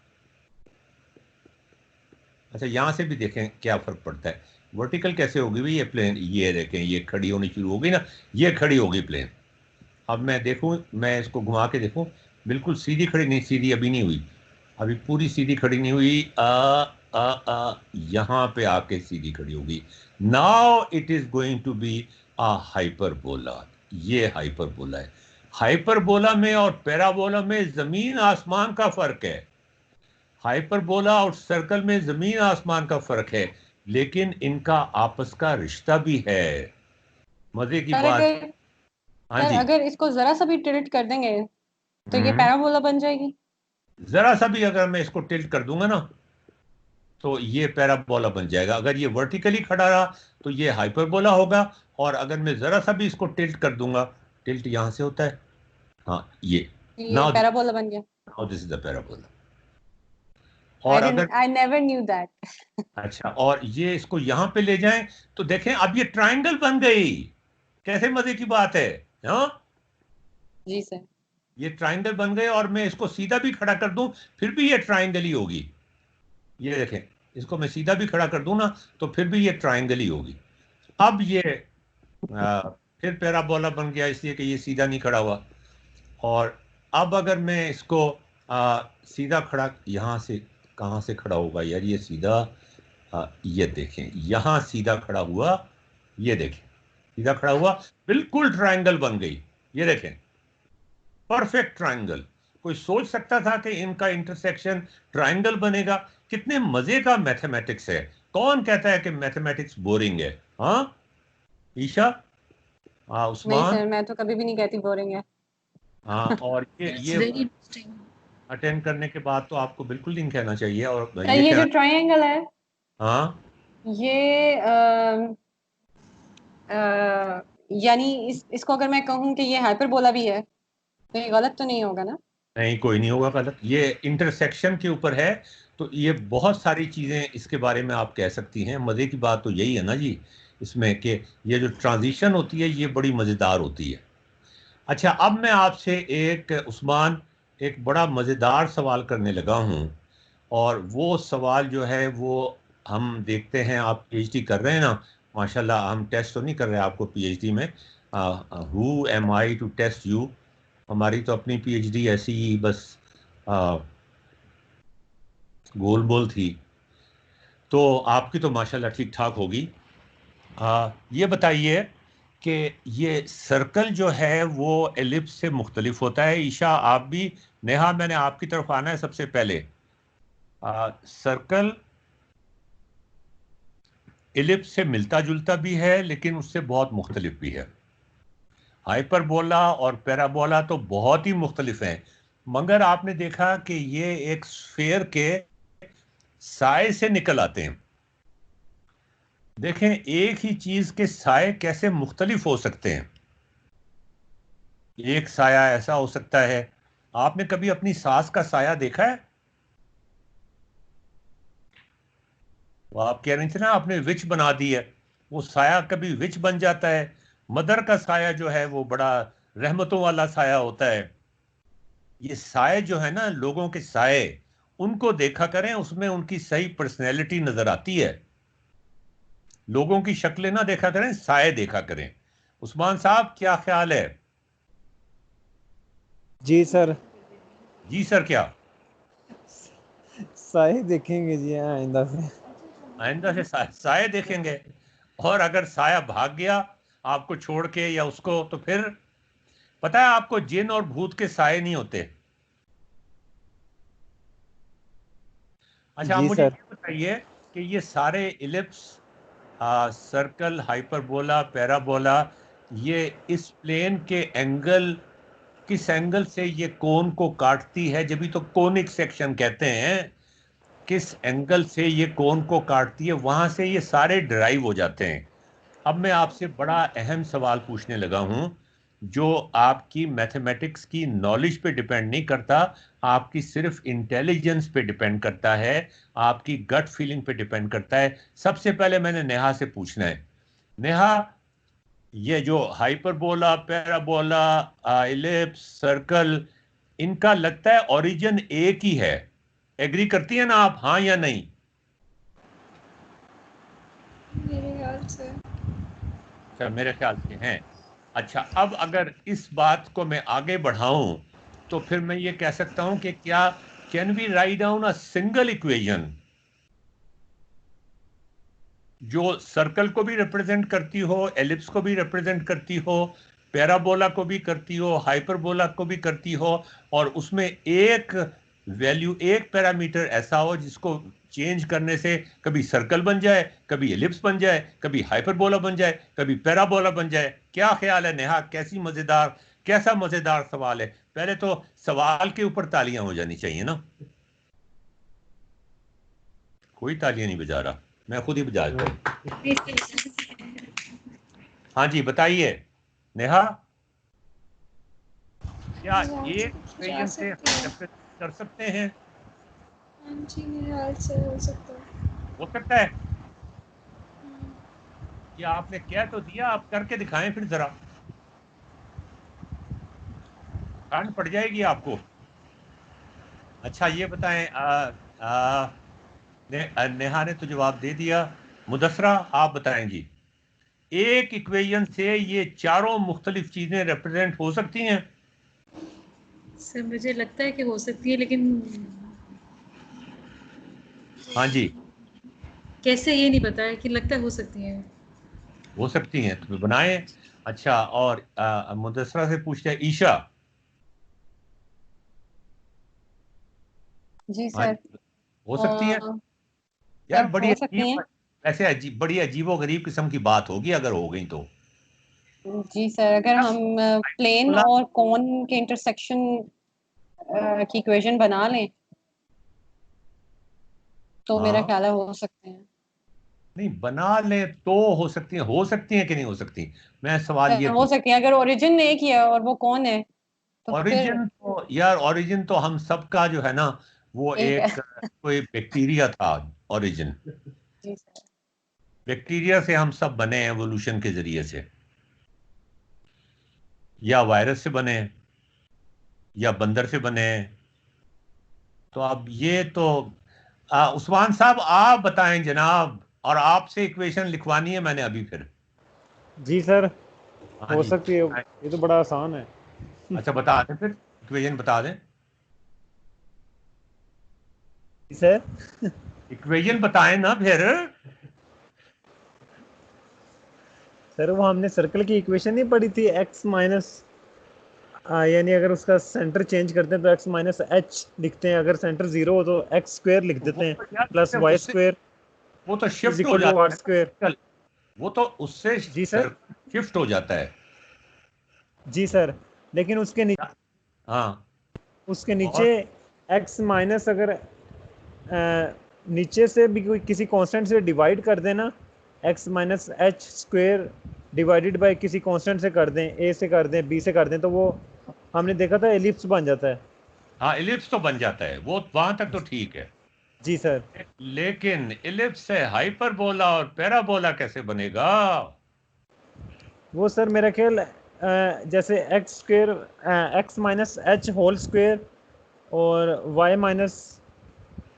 अच्छा, यहां से भी देखें क्या फर्क पड़ता है। वर्टिकल कैसे होगी भाई? ये प्लेन, ये देखें, ये खड़ी होनी शुरू होगी ना, ये खड़ी होगी प्लेन। अब मैं देखूं, मैं इसको घुमा के देखूं, बिल्कुल सीधी खड़ी नहीं, सीधी अभी नहीं हुई, अभी पूरी सीधी खड़ी नहीं हुई। यहां पे आके सीधी खड़ी होगी। Now it is going to be a hyperbola. ये हाइपरबोला है। हाइपरबोला में और पैराबोला में जमीन आसमान का फर्क है। हाइपरबोला और सर्कल में जमीन आसमान का फर्क है, लेकिन इनका आपस का रिश्ता भी है। मजे की बात। हाँ जी, अगर इसको जरा सा भी टिल्ट कर देंगे तो ये पैराबोला बन जाएगी। जरा सा भी अगर मैं इसको टिल्ट कर दूंगा ना तो ये पैराबोला बन जाएगा। अगर ये वर्टिकली खड़ा रहा तो ये हाइपरबोला होगा, और अगर मैं जरा सा भी इसको टिल्ट कर दूंगा, टिल्ट यहां से होता है, हाँ, ये नाउ पैराबोला बन गया। Now this is the parabola. और अगर I never knew that. अच्छा, और ये इसको यहां पे ले जाएं तो देखें, अब ये ट्रायंगल बन गई। कैसे मजे की बात है। हाँ जी सर, ये ट्रायंगल बन गए, और मैं इसको सीधा भी खड़ा कर दूं फिर भी ये ट्रायंगल ही होगी। ये देखें, इसको मैं सीधा भी खड़ा कर दूं ना तो फिर भी ये ट्रायंगल ही होगी। अब ये फिर पैराबोला बन गया इसलिए कि ये सीधा नहीं खड़ा हुआ। और अब अगर मैं इसको सीधा खड़ा, यहाँ से कहाँ से खड़ा होगा यार ये सीधा, ये देखें यहाँ सीधा खड़ा हुआ, ये देखें सीधा खड़ा हुआ, बिल्कुल ट्रायंगल बन गई। ये देखें परफेक्ट ट्रायंगल। कोई सोच सकता था कि इनका इंटरसेक्शन ट्रायंगल बनेगा? कितने मजे का मैथमेटिक्स है। कौन कहता है कि मैथमेटिक्स बोरिंग है? हाँ ईशा, नहीं उस्मान। सर, मैं तो कभी भी नहीं कहती बोरिंग है। हाँ, और It's ये very interesting. अटेंड करने के बाद तो आपको बिल्कुल नहीं कहना चाहिए। और सर ये ये जो कहना, ट्रायंगल है, हाँ ये यानी इसको अगर मैं कहूँ कि ये हाइपरबोला भी है तो ये गलत तो नहीं होगा ना? नहीं, कोई नहीं होगा गलत। ये इंटरसेक्शन के ऊपर है, तो ये बहुत सारी चीजें इसके बारे में आप कह सकती हैं। मजे की बात तो यही है ना जी इसमें, कि ये जो ट्रांजिशन होती है ये बड़ी मजेदार होती है। अच्छा, अब मैं आपसे एक उस्मान एक बड़ा मजेदार सवाल करने लगा हूं, और वो सवाल जो है वो हम देखते हैं। आप पीएचडी कर रहे हैं ना, माशाल्लाह। हम टेस्ट तो नहीं कर रहे आपको पीएचडी में, who am I to test you. हमारी तो अपनी पीएचडी ऐसी ही बस गोल बोल थी। तो आपकी तो माशाल्लाह ठीक ठाक होगी। ये बताइए कि ये सर्कल जो है वो एलिप्स से मुख्तलिफ होता है। ईशा आप भी, नेहा मैंने आपकी तरफ आना है सबसे पहले। सर्कल एलिप्स से मिलता जुलता भी है लेकिन उससे बहुत मुख्तलिफ भी है। हाइपरबोला और पैराबोला तो बहुत ही मुख्तलिफ हैं, मगर आपने देखा कि ये एक स्फेयर के साए से निकल आते हैं। देखें एक ही चीज के साए कैसे मुख्तलिफ हो सकते हैं। एक साया ऐसा हो सकता है, आपने कभी अपनी सास का साया देखा है? वो आप कह रही थी ना आपने विच बना दी है, वो साया कभी विच बन जाता है। मदर का साया जो है वो बड़ा रहमतों वाला साया होता है। ये साए जो है ना, लोगों के साए, उनको देखा करें, उसमें उनकी सही पर्सनैलिटी नजर आती है। लोगों की शक्लें ना देखा करें, साए देखा करें। उस्मान साहब क्या ख्याल है? जी सर, जी सर, क्या साए देखेंगे जी आइंदा से। आइंदा से साए देखेंगे? और अगर साया भाग गया आपको छोड़ के या उसको, तो फिर पता है आपको जिन और भूत के साए नहीं होते। अच्छा, आप जी मुझे सर। ये बताइए कि ये सारे इलिप्स, सर्कल, हाइपरबोला, पैराबोला, ये इस प्लेन के एंगल, किस एंगल से ये कोन को काटती है? जब भी तो कोनिक सेक्शन कहते हैं। किस एंगल से ये कोन को काटती है, वहां से ये सारे ड्राइव हो जाते हैं। अब मैं आपसे बड़ा अहम सवाल पूछने लगा हूं, जो आपकी मैथमेटिक्स की नॉलेज पे डिपेंड नहीं करता, आपकी सिर्फ इंटेलिजेंस पे डिपेंड करता है, आपकी गट फीलिंग पे डिपेंड करता है। सबसे पहले मैंने नेहा से पूछना है। नेहा, ये जो हाइपरबोला, पैराबोला, इलिप्स, सर्कल, इनका लगता है ओरिजिन एक ही है। एग्री करती है ना आप, हाँ या नहीं? मेरे ख्याल से अच्छा, मेरे ख्याल से हैं। अच्छा, अब अगर इस बात को मैं आगे बढ़ाऊं तो फिर मैं ये कह सकता हूं कि क्या can we write down a single equation जो सर्कल को भी रिप्रेजेंट करती हो, एलिप्स को भी रिप्रेजेंट करती हो, पैराबोला को भी करती हो, हाइपरबोला को भी करती हो, और उसमें एक वैल्यू, एक पैरामीटर ऐसा हो जिसको चेंज करने से कभी सर्कल बन जाए, कभी एलिप्स बन जाए, कभी हाइपरबोला बन जाए, कभी पैराबोला बन जाए? क्या ख्याल है नेहा? कैसी मजेदार, कैसा मजेदार सवाल है। पहले तो सवाल के ऊपर तालियां हो जानी चाहिए ना। कोई तालियां नहीं बजा रहा, मैं खुद ही बजा देता हूं। हाँ जी, बताइए नेहा, क्या एक जा इक्वेशन से सकती हम है। represent कर सकते हैं? हाँ जी, मेरे ख्याल से हो सकता है। हो सकता है। ये आपने कह तो दिया, आप करके दिखाएं फिर जरा, ठंड पड़ जाएगी आपको। अच्छा ये बताएं, नेहा ने तो जवाब दे दिया। मुदस्सरा आप बताएं जी। एक इक्वेशन से ये चारों मुख्तलिफ चीजें रिप्रेजेंट हो सकती हैं? सर मुझे लगता है कि हो सकती है, लेकिन हाँ जी, कैसे ये नहीं पता है, कि लगता है हो सकती है। हो सकती हैं तो बनाएं। अच्छा, और मुदस्सरा से पूछते हैं ईशा। जी हाँ सर। जी, हो सकती हैं यार। सर बड़ी हो सकती हैं। अजीब, ऐसे अजीब, बड़ी अजीबो गरीब किस्म की बात होगी अगर हो गई तो। जी सर, अगर हम प्लेन बोला और कॉन के इंटरसेक्शन की इक्वेशन बना लें तो मेरा हाँ, ख्याल है हो सकते हैं। नहीं बना ले तो हो सकती हैं कि नहीं हो सकती? मैं सवाल ये हो पूछ, सकती है अगर ओरिजिन एक ही है और वो कौन है तो फिर ओरिजिन तो यार, ओरिजिन तो हम सबका जो है ना, वो एक है। एक कोई बैक्टीरिया था। ओरिजिन जी सर। बैक्टीरिया से हम सब बने हैं एवोल्यूशन के जरिए से, या वायरस से बने या बंदर से बने। तो अब ये तो उस्मान साहब आप बताएं जनाब, और आपसे इक्वेशन लिखवानी है मैंने अभी फिर। जी सर, हाँ हो जी, सकती है, ये तो बड़ा आसान है। अच्छा बता दें फिर, इक्वेशन बता दें। जी सर। इक्वेशन बताएं ना फिर। सर वो हमने सर्कल की इक्वेशन नहीं पढ़ी थी, एक्स माइनस, यानी अगर उसका सेंटर चेंज करते हैं तो एक्स माइनस एच लिखते हैं, अगर सेंटर जीरो हो तो एक्स स्क्वायर लिख देते वो हैं तो यार प्लस उससे वाई उससे स्क्वायर वो तो इज शिफ्ट हो इक्वल टू जाता आर है स्क्वायर। ना। वो तो उससे जी सर। सर्कल शिफ्ट हो जाता है। जी सर, लेकिन हाँ, उसके नीचे और एक्स माइनस अगर नीचे से भी कोई किसी कांस्टेंट से डिवाइड कर देना, x minus H square divided by किसी कांस्टेंट से कर दें, ए से कर दें, बी से कर दें, तो वो हमने देखा था एलिप्स बन जाता है। हाँ, इलिप्स तो बन जाता है, वो वहां तक तो ठीक है। जी सर। लेकिन इलिप्स से हाइपरबोला और पैराबोला कैसे बनेगा? वो सर मेरा ख्याल जैसे x square, x minus h whole square और y minus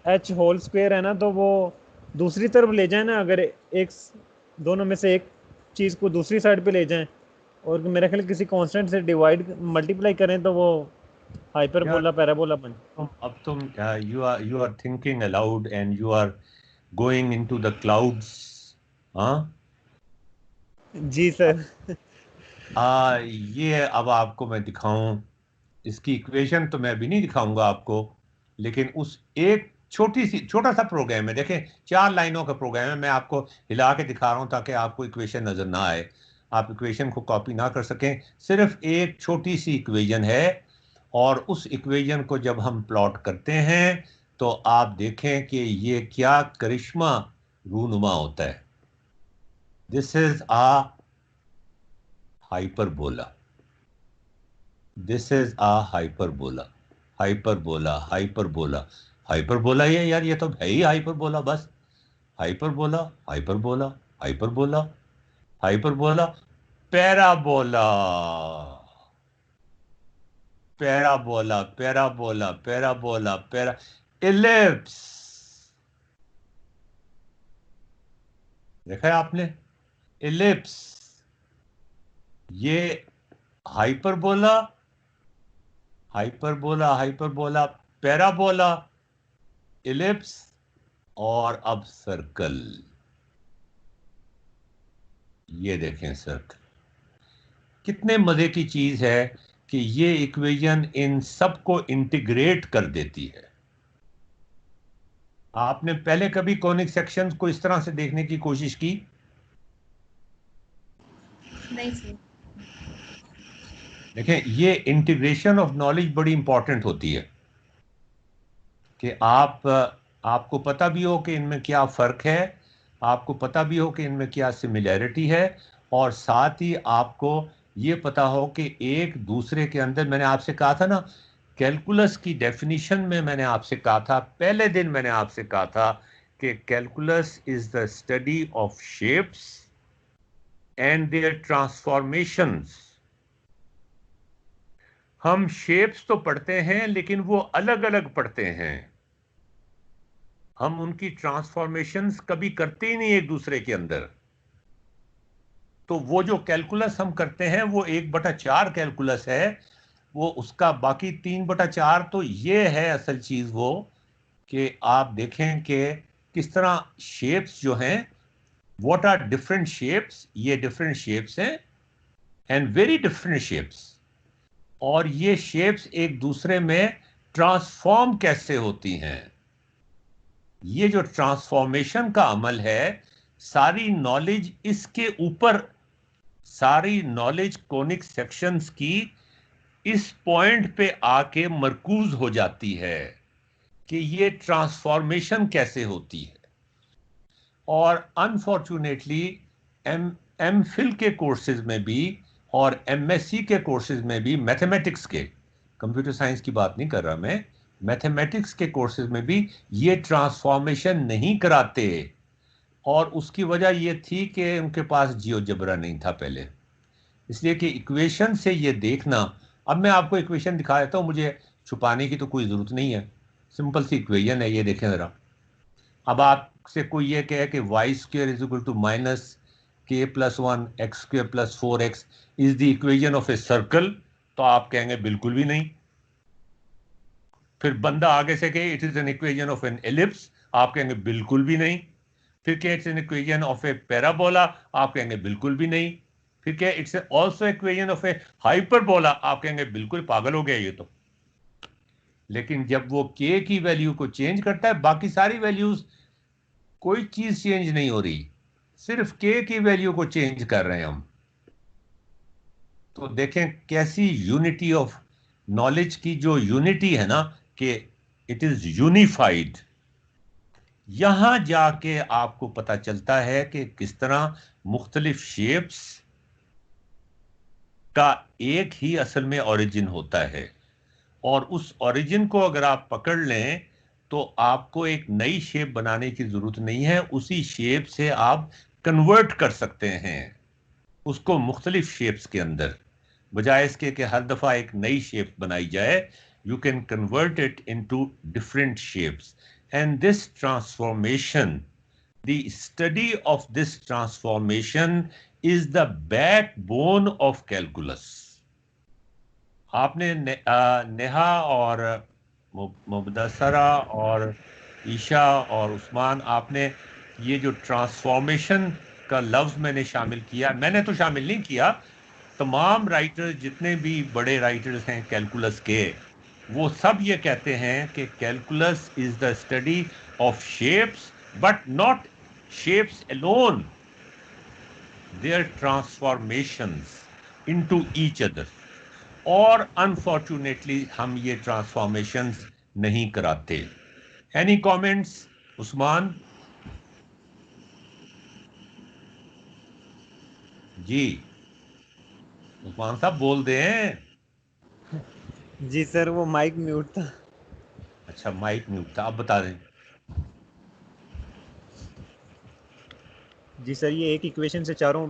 h whole square है ना, तो वो दूसरी तरफ ले जाए ना, अगर एक दोनों में से एक चीज़ को दूसरी साइड पे ले जाएं और मेरा ख्याल किसी कांस्टेंट से डिवाइड मल्टीप्लाई करें तो वो यार हाइपरबोला पैराबोला बन। अब तुम you are thinking aloud and you are going into the clouds. हाँ, जी सर। ये अब आपको मैं दिखाऊं, इसकी इक्वेशन तो मैं भी नहीं दिखाऊंगा आपको, लेकिन उस एक छोटा सा प्रोग्राम है, देखें 4 लाइनों का प्रोग्राम है, मैं आपको हिला के दिखा रहा हूं ताकि आपको इक्वेशन नजर ना आए, आप इक्वेशन को कॉपी ना कर सकें। सिर्फ एक छोटी सी इक्वेशन है, और उस इक्वेशन को जब हम प्लॉट करते हैं तो आप देखें कि ये क्या करिश्मा रूनुमा होता है। This is a hyperbola, this is a hyperbola, hyperbola, hyperbola, hyperbola. ये यार, ये तो है ही हाइपरबोला बस। Hyperbola, hyperbola, hyperbola, hyperbola, parabola, parabola, parabola, parabola, para, ellipse. देखा है आपने? इलिप्स। ये hyperbola, hyperbola, hyperbola, parabola, ellipse, और अब सर्कल। ये देखें सर्कल, कितने मजे की चीज है कि ये इक्वेशन इन सबको इंटीग्रेट कर देती है। आपने पहले कभी कॉनिक सेक्शंस को इस तरह से देखने की कोशिश की? नहीं सर। देखें, ये इंटीग्रेशन ऑफ नॉलेज बड़ी इंपॉर्टेंट होती है कि आपको पता भी हो कि इनमें क्या फर्क है, आपको पता भी हो कि इनमें क्या सिमिलैरिटी है, और साथ ही आपको ये पता हो कि एक दूसरे के अंदर, मैंने आपसे कहा था ना, कैलकुलस की डेफिनेशन में मैंने आपसे कहा था, पहले दिन मैंने आपसे कहा था कि calculus is the study of shapes and their transformations. हम शेप्स तो पढ़ते हैं लेकिन वो अलग अलग पढ़ते हैं, हम उनकी ट्रांसफॉर्मेशंस कभी करते ही नहीं एक दूसरे के अंदर। तो वो जो कैलकुलस हम करते हैं वो 1/4 कैलकुलस है, वो उसका बाकी 3/4 तो ये है असल चीज वो कि आप देखें कि किस तरह शेप्स जो हैं, व्हाट आर डिफरेंट शेप्स, ये डिफरेंट शेप्स हैं एंड वेरी डिफरेंट शेप्स, और ये शेप्स एक दूसरे में ट्रांसफॉर्म कैसे होती हैं। ये जो ट्रांसफॉर्मेशन का अमल है, सारी नॉलेज इसके ऊपर, सारी नॉलेज कोनिक सेक्शंस की इस पॉइंट पे आके मरकूज हो जाती है कि ये ट्रांसफॉर्मेशन कैसे होती है। और अनफॉर्चुनेटली एमफिल के कोर्सेज में भी और एमएससी के कोर्सेज में भी, मैथमेटिक्स के, कंप्यूटर साइंस की बात नहीं कर रहा मैं, मैथमेटिक्स के कोर्सेज में भी ये ट्रांसफॉर्मेशन नहीं कराते, और उसकी वजह ये थी कि उनके पास जियोजेब्रा नहीं था पहले, इसलिए कि इक्वेशन से ये देखना। अब मैं आपको इक्वेशन दिखा देता हूँ, मुझे छुपाने की तो कोई ज़रूरत नहीं है, सिंपल सी इक्वेशन है, ये देखें ज़रा। अब आपसे कोई ये कहे कि y² is equal to -k+1 x² + 4x is the equation of a circle, तो आप कहेंगे बिल्कुल भी नहीं। फिर बंदा आगे से कहे it is an equation of an ellipse, आप कहेंगे बिल्कुल भी नहीं। फिर कहे it's an equation of A parabola, आप कहेंगे बिल्कुल भी नहीं। फिर कहे it's also equation of A hyperbola, आप कहेंगे बिल्कुल पागल हो गया ये तो। लेकिन जब वो k की वैल्यू को चेंज करता है, बाकी सारी वैल्यूज कोई चीज चेंज नहीं हो रही, सिर्फ k की वैल्यू को चेंज कर रहे हैं हम। तो देखें कैसी यूनिटी ऑफ नॉलेज की जो यूनिटी है ना, कि इट इज यूनिफाइड। यहां जाके आपको पता चलता है कि किस तरह मुख्तलिफ शेप्स का एक ही असल में ओरिजिन होता है, और उस ओरिजिन को अगर आप पकड़ लें तो आपको एक नई शेप बनाने की जरूरत नहीं है, उसी शेप से आप कन्वर्ट कर सकते हैं उसको मुख्तलिफ शेप्स के अंदर, बजाय इसके कि हर दफा एक नई शेप बनाई जाए। You can convert it into different shapes, and this transformation, the study of this transformation is the backbone of calculus. आपने नेहा और मुबदसरा और ईशा और उस्मान, आपने ये जो ट्रांसफॉर्मेशन का लफ्ज मैंने शामिल किया, मैंने तो शामिल नहीं किया, तमाम राइटर्स जितने भी बड़े राइटर्स हैं कैलकुलस के, वो सब ये कहते हैं कि calculus is the study of shapes, but not shapes alone, their transformations into each other. और अनफॉर्चुनेटली हम ये ट्रांसफॉर्मेशंस नहीं कराते। Any comments Usman ji? उस्मान साहब बोल दें। जी सर, वो माइक म्यूट था। अच्छा, माइक म्यूट था, अब बता दें। जी सर, ये एक इक्वेशन से चारों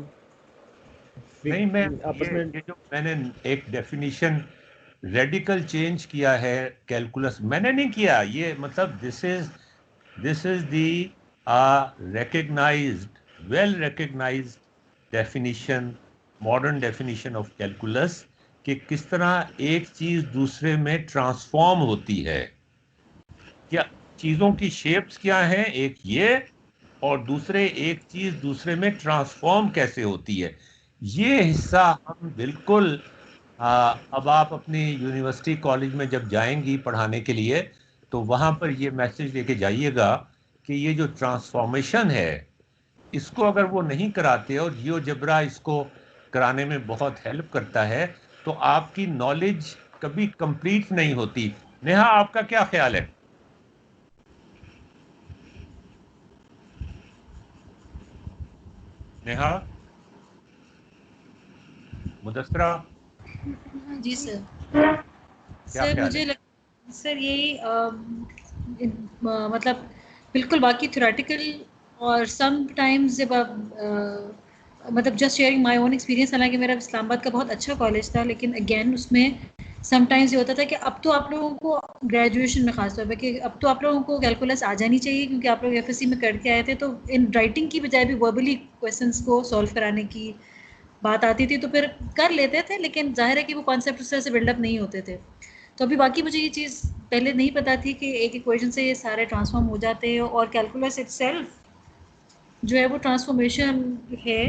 नहीं, मैं आपस में ये जो मैंने एक डेफिनेशन रेडिकल चेंज किया है कैलकुलस, मैंने नहीं किया ये, मतलब this is the recognized, well recognized definition, modern definition of calculus, कि किस तरह एक चीज दूसरे में ट्रांसफॉर्म होती है। क्या चीजों की शेप्स क्या हैं, एक ये, और दूसरे एक चीज दूसरे में ट्रांसफॉर्म कैसे होती है। ये हिस्सा हम बिल्कुल अब आप अपनी यूनिवर्सिटी कॉलेज में जब जाएंगी पढ़ाने के लिए, तो वहाँ पर ये मैसेज लेके जाइएगा कि ये जो ट्रांसफॉर्मेशन है, इसको अगर वो नहीं कराते और जियोजेब्रा इसको कराने में बहुत हेल्प करता है, तो आपकी नॉलेज कभी कंप्लीट नहीं होती। नेहा, आपका क्या ख्याल है? नेहा, मुदस्सरा? जी सर। क्या सर ख्याल मुझे है? सर यही मतलब बिल्कुल बाकी थ्योरेटिकल, और सम टाइम्स जब आप मतलब just sharing my own experience, हालांकि मेरा इस्लामाबाद का बहुत अच्छा कॉलेज था, लेकिन अगेन उसमें समटाइम्स ये होता था कि अब तो आप लोगों को ग्रेजुएशन में खास तौर पे कि अब तो आप लोगों को कैलकुलस आ जानी चाहिए, क्योंकि आप लोग एफएससी में करके आए थे, तो इन राइटिंग की बजाय भी वर्बली क्वेश्चंस को सॉल्व कराने की बात आती थी तो फिर कर लेते थे, लेकिन जाहिर है कि वो कॉन्सेप्ट उस तरह से बिल्डअप नहीं होते थे। तो अभी बाकी मुझे ये चीज़ पहले नहीं पता थी कि एक इक्वेशन से ये सारे ट्रांसफॉर्म हो जाते हैं, और कैलकुलस इटसेल्फ जो है वो ट्रांसफॉर्मेशन है।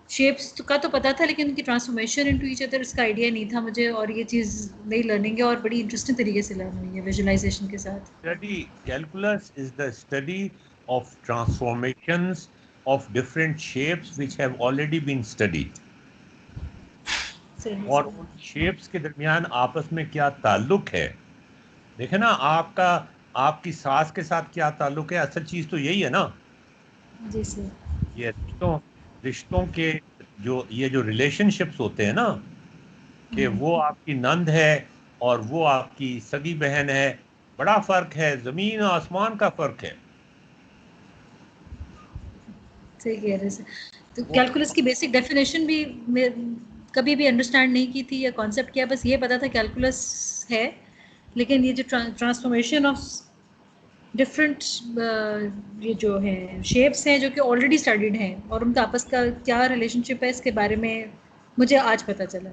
शेप्स का तो पता था, लेकिन उनकी ट्रांसफॉर्मेशन इनटू ईच अदर इसका आइडिया नहीं था मुझे, और ये चीज़ नई लर्निंग है और बड़ी इंटरेस्टिंग तरीके से लर्न हुई है विजुअलाइजेशन के साथ। Study calculus is the study of transformations of different shapes which have already been studied. सही और उन शेप्स के दरमियान आपस में क्या ताल्लुक है। देखे ना, आपका आपकी सास के साथ क्या ताल्लुक है, असल चीज तो यही है ना। जी सर। ये रिश्तों रिश्तों के ये जो रिलेशनशिप्स होते हैं ना, कि वो आपकी नंद है और वो आपकी सगी बहन है, बड़ा फर्क है, जमीन और आसमान का फर्क है। सही कह रहे सर। तो कैलकुलस की बेसिक डेफिनेशन भी मैं कभी भी अंडरस्टैंड नहीं की थी या कॉन्सेप्ट किया, बस ये पता था कैलकुलस है, लेकिन ये जो ट्रांसफॉर्मेशन ऑफ डिफरेंट ये जो है शेप्स हैं जो कि ऑलरेडी स्टडीड हैं और उनका आपस का क्या रिलेशनशिप है, इसके बारे में मुझे आज पता चला।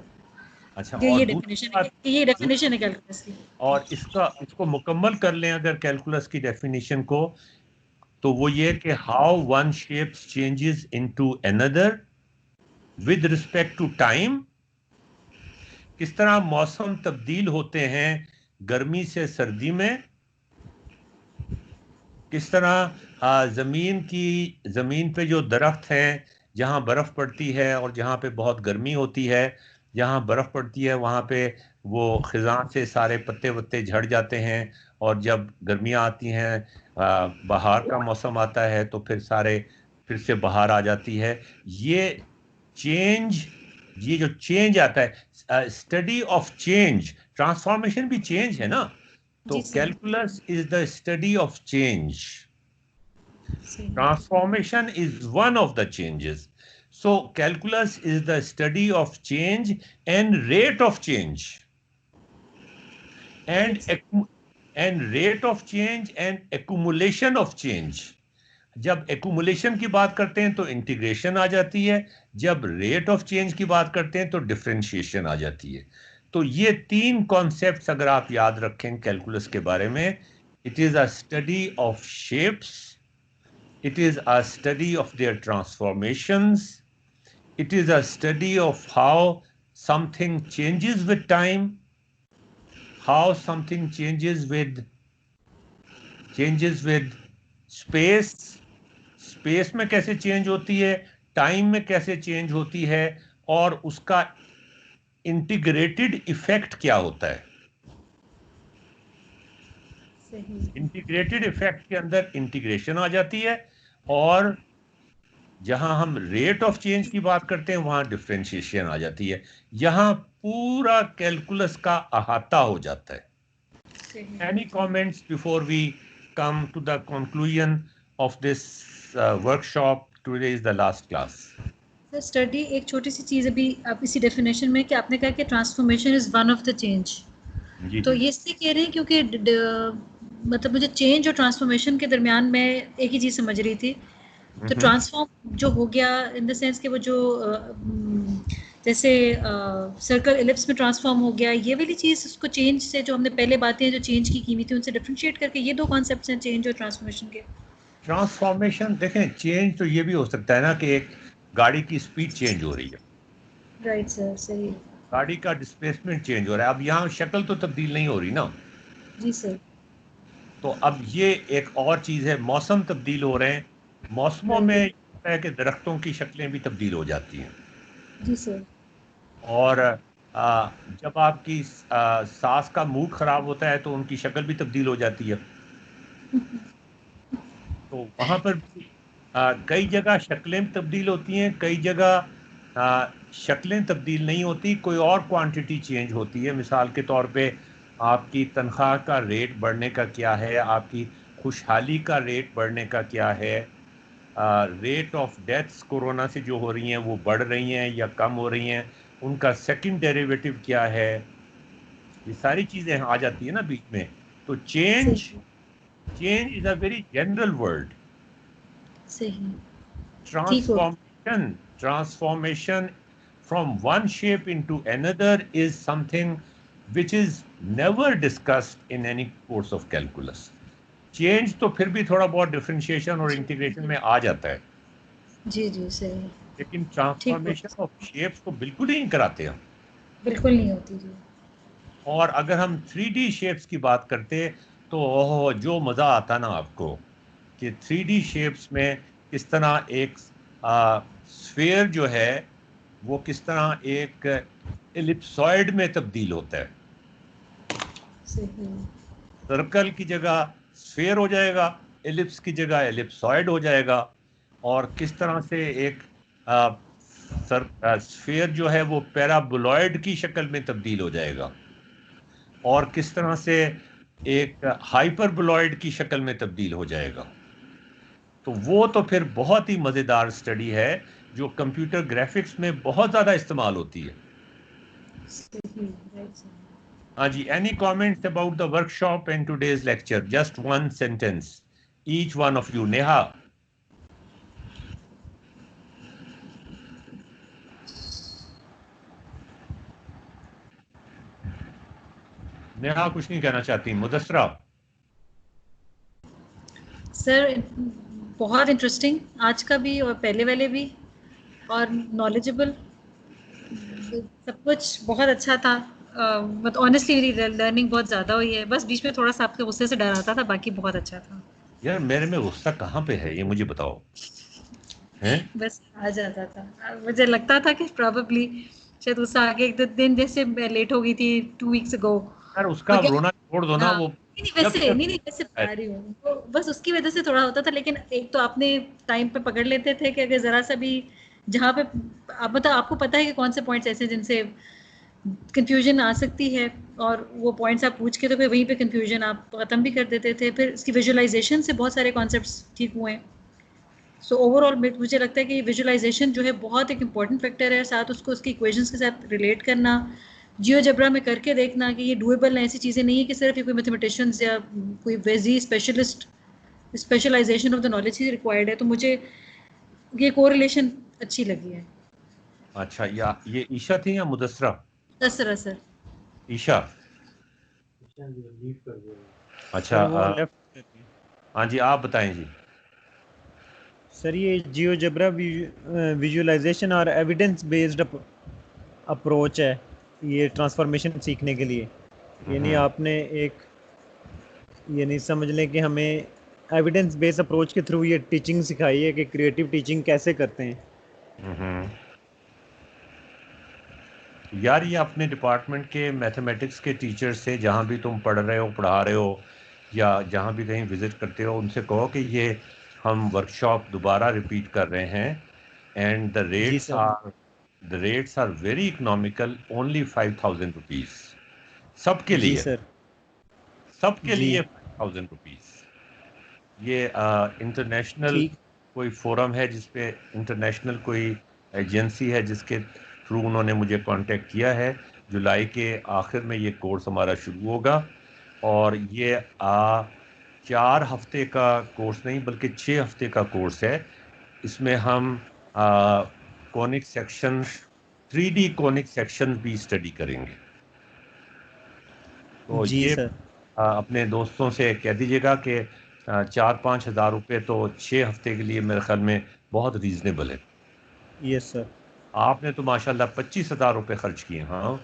अच्छा, कि और ये दूसरी डेफिनेशन बात, है, ये डेफिनेशन है कैलकुलस की। और इसको मुकम्मल कर लें अगर कैलकुलस की डेफिनेशन को, तो वो ये कि how one shape changes into another with respect to time. किस तरह मौसम तब्दील होते हैं गर्मी से सर्दी में, किस तरह जमीन पे जो दरख्त हैं, जहाँ बर्फ पड़ती है और जहाँ पे बहुत गर्मी होती है, जहाँ बर्फ पड़ती है वहाँ पे वो खिज़ां से सारे पत्ते वत्ते झड़ जाते हैं, और जब गर्मियाँ आती हैं, बहार का मौसम आता है, तो फिर से बहार आ जाती है। ये जो चेंज आता है, स्टडी ऑफ चेंज, ट्रांसफॉर्मेशन भी चेंज है ना। तो calculus is the study of change, transformation is one of the changes. So calculus is the study of change and rate of change, and rate of change and accumulation of change. जब accumulation की बात करते हैं तो integration आ जाती है, जब rate of change की बात करते हैं तो डिफरेंशिएशन आ जाती है। तो ये तीन कॉन्सेप्ट्स अगर आप याद रखें कैलकुलस के बारे में, it is a study of shapes, it is a study of their transformations, it is a study of how something changes with time, how something changes with space, space में कैसे change होती है, time में कैसे change होती है, और उसका इंटीग्रेटेड इफेक्ट क्या होता है। इंटीग्रेटेड इफेक्ट के अंदर इंटीग्रेशन आ जाती है, और जहां हम रेट ऑफ चेंज की बात करते हैं वहां डिफरेंशिएशन आ जाती है। यहां पूरा कैलकुलस का अहाता हो जाता है। Any comments before we come to the conclusion of this workshop? Today is the last class. Sir study एक छोटी सी चीज़ अभी आप इसी डेफिनेशन में कि आपने कहा कि transformation is one of the change, तो ये इसलिए कह रहे हैं क्योंकि मतलब मुझे चेंज और ट्रांसफॉर्मेशन के दरमियान मैं एक ही चीज़ समझ रही थी। तो ट्रांसफॉर्म जो हो गया इन द सेंस कि वो जो जैसे सर्कल इलिप्स में ट्रांसफॉर्म हो गया, ये वाली चीज़ उसको चेंज से जो हमने पहले बातें जो चेंज की कीमत थी उनसे डिफरेंशिएट करके ये दो कॉन्सेप्ट्स हैं चेंज और ट्रांसफॉर्मेशन के। ट्रांसफॉर्मेशन देखें, चेंज तो ये भी हो सकता है ना कि एक गाड़ी की स्पीड चेंज हो रही है, राइट सर, सही, गाड़ी का डिस्प्लेसमेंट चेंज हो रहा है। अब यहाँ शक्ल तो तब्दील नहीं हो रही ना। जी सर। तो अब ये एक और चीज़ है, मौसम तब्दील हो रहे हैं, मौसमों में है कि दरख्तों की शक्लें भी तब्दील हो जाती हैं। जी सर। और जब आपकी सांस का मूड खराब होता है तो उनकी शक्ल भी तब्दील हो जाती है। तो वहाँ पर कई जगह शक्लें तब्दील होती हैं, कई जगह शक्लें तब्दील नहीं होती, कोई और क्वांटिटी चेंज होती है। मिसाल के तौर पे आपकी तनख्वाह का रेट बढ़ने का क्या है, आपकी खुशहाली का रेट बढ़ने का क्या है, रेट ऑफ डेथ्स कोरोना से जो हो रही हैं वो बढ़ रही हैं या कम हो रही हैं, उनका सेकंड डेरिवेटिव क्या है, ये सारी चीज़ें आ जाती है ना बीच में। तो change is a very general word. सही। Transformation from one shape into another is something which is never discussed in any course of calculus. Change तो फिर भी थोड़ा बहुत डिफरेंशिएशन और इंटीग्रेशन में आ जाता है, जी जी सही, लेकिन ठीक ट्रांसफॉर्मेशन ऑफ शेप्स तो बिल्कुल ही नहीं कराते हम। बिल्कुल नहीं होती जी। और अगर हम 3D शेप्स की बात करते तो ओह जो मज़ा आता ना आपको कि 3D शेप्स में किस तरह एक स्फीयर जो है वो किस तरह एक एलिप्सॉइड में तब्दील होता है। सही, सर्कल की जगह स्फीयर हो जाएगा, एलिप्स की जगह एलिप्सॉइड हो जाएगा, और किस तरह से एक स्फीयर जो है वो पैराबोलॉइड की शक्ल में तब्दील हो जाएगा, और किस तरह से एक हाइपरबोलॉइड की शक्ल में तब्दील हो जाएगा। तो वो तो फिर बहुत ही मज़ेदार स्टडी है जो कंप्यूटर ग्राफिक्स में बहुत ज़्यादा इस्तेमाल होती है। सही, राइट सर। हाँ जी, any comments about the workshop and today's lecture? Just one sentence each one of you. Neha. Neha कुछ नहीं कहना चाहती। मुदस्सरा। सर बहुत इंटरेस्टिंग आज का भी और पहले वाले भी, और नॉलेजेबल, सब कुछ बहुत अच्छा था। बट ऑनेस्टली मेरी लर्निंग बहुत ज़्यादा हुई है, बस बीच में थोड़ा सा आपके गुस्से से डर आता था, बाकी बहुत अच्छा था। यार मेरे में गुस्सा कहाँ पे है ये मुझे बताओ। हैं? बस आ जाता था, मुझे लगता था कि प्रोबेबली शायद गुस्सा आगे एक दो दिन, जैसे मैं लेट हो गई थी 2 वीक्स अगो। यार उसका रोना छोड़ दो ना। हाँ, वो नहीं वैसे बता रही हूँ, तो बस उसकी वजह से थोड़ा होता था। लेकिन एक तो आपने टाइम पे पकड़ लेते थे कि अगर जरा सा भी जहाँ पे आप मतलब आपको पता है कि कौन से पॉइंट्स ऐसे जिनसे कंफ्यूजन आ सकती है, और वो पॉइंट्स आप पूछ के तो फिर वहीं पे कंफ्यूजन आप ख़त्म भी कर देते थे। फिर इसकी विजुअलाइजेशन से बहुत सारे कॉन्सेप्ट्स ठीक हुए हैं। सो ओवरऑल मुझे लगता है कि विजुअलाइजेशन जो है बहुत एक इम्पॉर्टेंट फैक्टर है, साथ उसको उसकी इक्वेशंस के साथ रिलेट करना, जियोजेब्रा में करके देखना कि ये डूएबल है। ऐसी चीज़ें नहीं है कि सिर्फ ये कोई मैथमेटिशियंस या कोई वेजी specialist specialization of the knowledge ही रिक्वायर्ड है। तो मुझे ये कोरिलेशन अच्छी लगी है। अच्छा, या ये ईशा थी या मुदस्सरा? सर ईशा। लीव कर दिया। अच्छा, हाँ जी आप बताएं जी। सर ये जियोजेब्रा विजुअलाइजेशन और एविडेंस बेस्ड अप्रोच है ये ट्रांसफॉर्मेशन सीखने के लिए। यानी आपने एक यानी समझ लें कि हमें एविडेंस बेस्ड अप्रोच के थ्रू ये टीचिंग सिखाई है कि क्रिएटिव टीचिंग कैसे करते हैं। यार ये अपने डिपार्टमेंट के मैथमेटिक्स के टीचर से जहाँ भी तुम पढ़ रहे हो, पढ़ा रहे हो, या जहाँ भी कहीं विज़िट करते हो, उनसे कहो कि ये हम वर्कशॉप दोबारा रिपीट कर रहे हैं, and the rates are very economical, only 5,000 rupees सबके लिए। सबके लिए 5,000 रुपीज़। ये इंटरनेशनल कोई फोरम है जिसपे इंटरनेशनल कोई एजेंसी है जिसके थ्रू उन्होंने मुझे कांटेक्ट किया है। जुलाई के आखिर में ये कोर्स हमारा शुरू होगा, और ये 4 हफ्ते का कोर्स नहीं बल्कि 6 हफ्ते का कोर्स है। इसमें हम conic sections, 3D conic sections भी स्टडी करेंगे। तो ये अपने दोस्तों से कह दीजिएगा कि 4-5 हज़ार रुपये तो 6 हफ्ते के लिए मेरे ख्याल में बहुत रीजनेबल है। Yes sir. आपने तो माशाल्लाह 25,000 रुपये खर्च किए। हाँ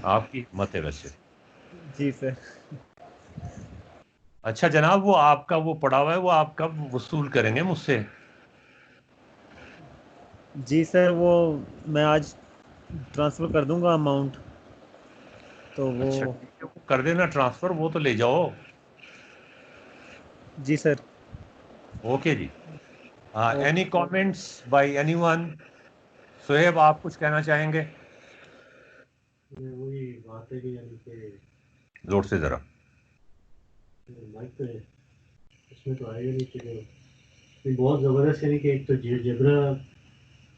आपकी हिम्मत है वैसे। जी सर। अच्छा जनाब, वो आपका वो पड़ा हुआ है, वो आप कब वसूल करेंगे मुझसे? जी सर, वो मैं आज ट्रांसफ़र कर दूंगा अमाउंट, तो वो अच्छा कर देना ट्रांसफ़र, वो तो ले जाओ। जी सर। ओके जी। Any comments by anyone? Sohaib आप कुछ कहना चाहेंगे? वही बात है कि यानी कि जोर से ज़रा। माइक पे इसमें तो आएगा नहीं कि बहुत ज़बरदस्त, यानी कि एक तो जियोजेब्रा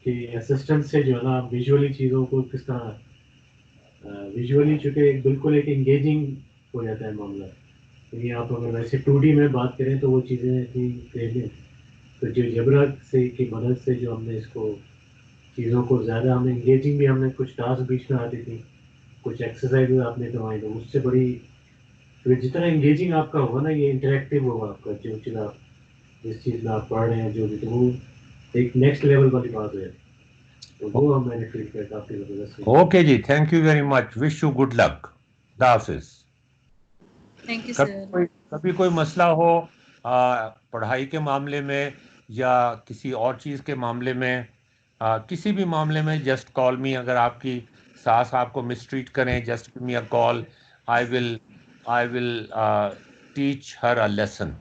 के असिस्टेंट से जो है ना विजुअली चीज़ों को किस तरह विजुअली चूँकि बिल्कुल एक इंगेजिंग हो जाता है मामला। यानी आप अगर वैसे 2D में बात करें तो वो चीज़ें थी पहले, तो जियोजेब्रा से की मदद से जो हमने इसको चीज़ों को ज़्यादा हमने इंगेजिंग भी, हमने कुछ टास्क बीच में आती थी, कुछ एक्सरसाइज भी आपने करवाई, तो उससे बड़ी, तो जितना इंगेजिंग आपका होगा ना, ये इंटरेक्टिव होगा आपका, जो चीज़ आप जिस चीज़ में आप पढ़ रहे हैं, जो भी, तो वो एक नेक्स्ट लेवल वाली बात है, तो वो हम मैंने फील किया काफ़ी ज़बरदस्त। ओके जी, thank you very much, wish you good luck, हाफिज। थैंक यू कभी कोई मसला हो पढ़ाई के मामले में या किसी और चीज़ के मामले में, किसी भी मामले में, जस्ट कॉल मी। अगर आपकी सास आपको मिसट्रीट करें, just give me a call, I will teach her a lesson.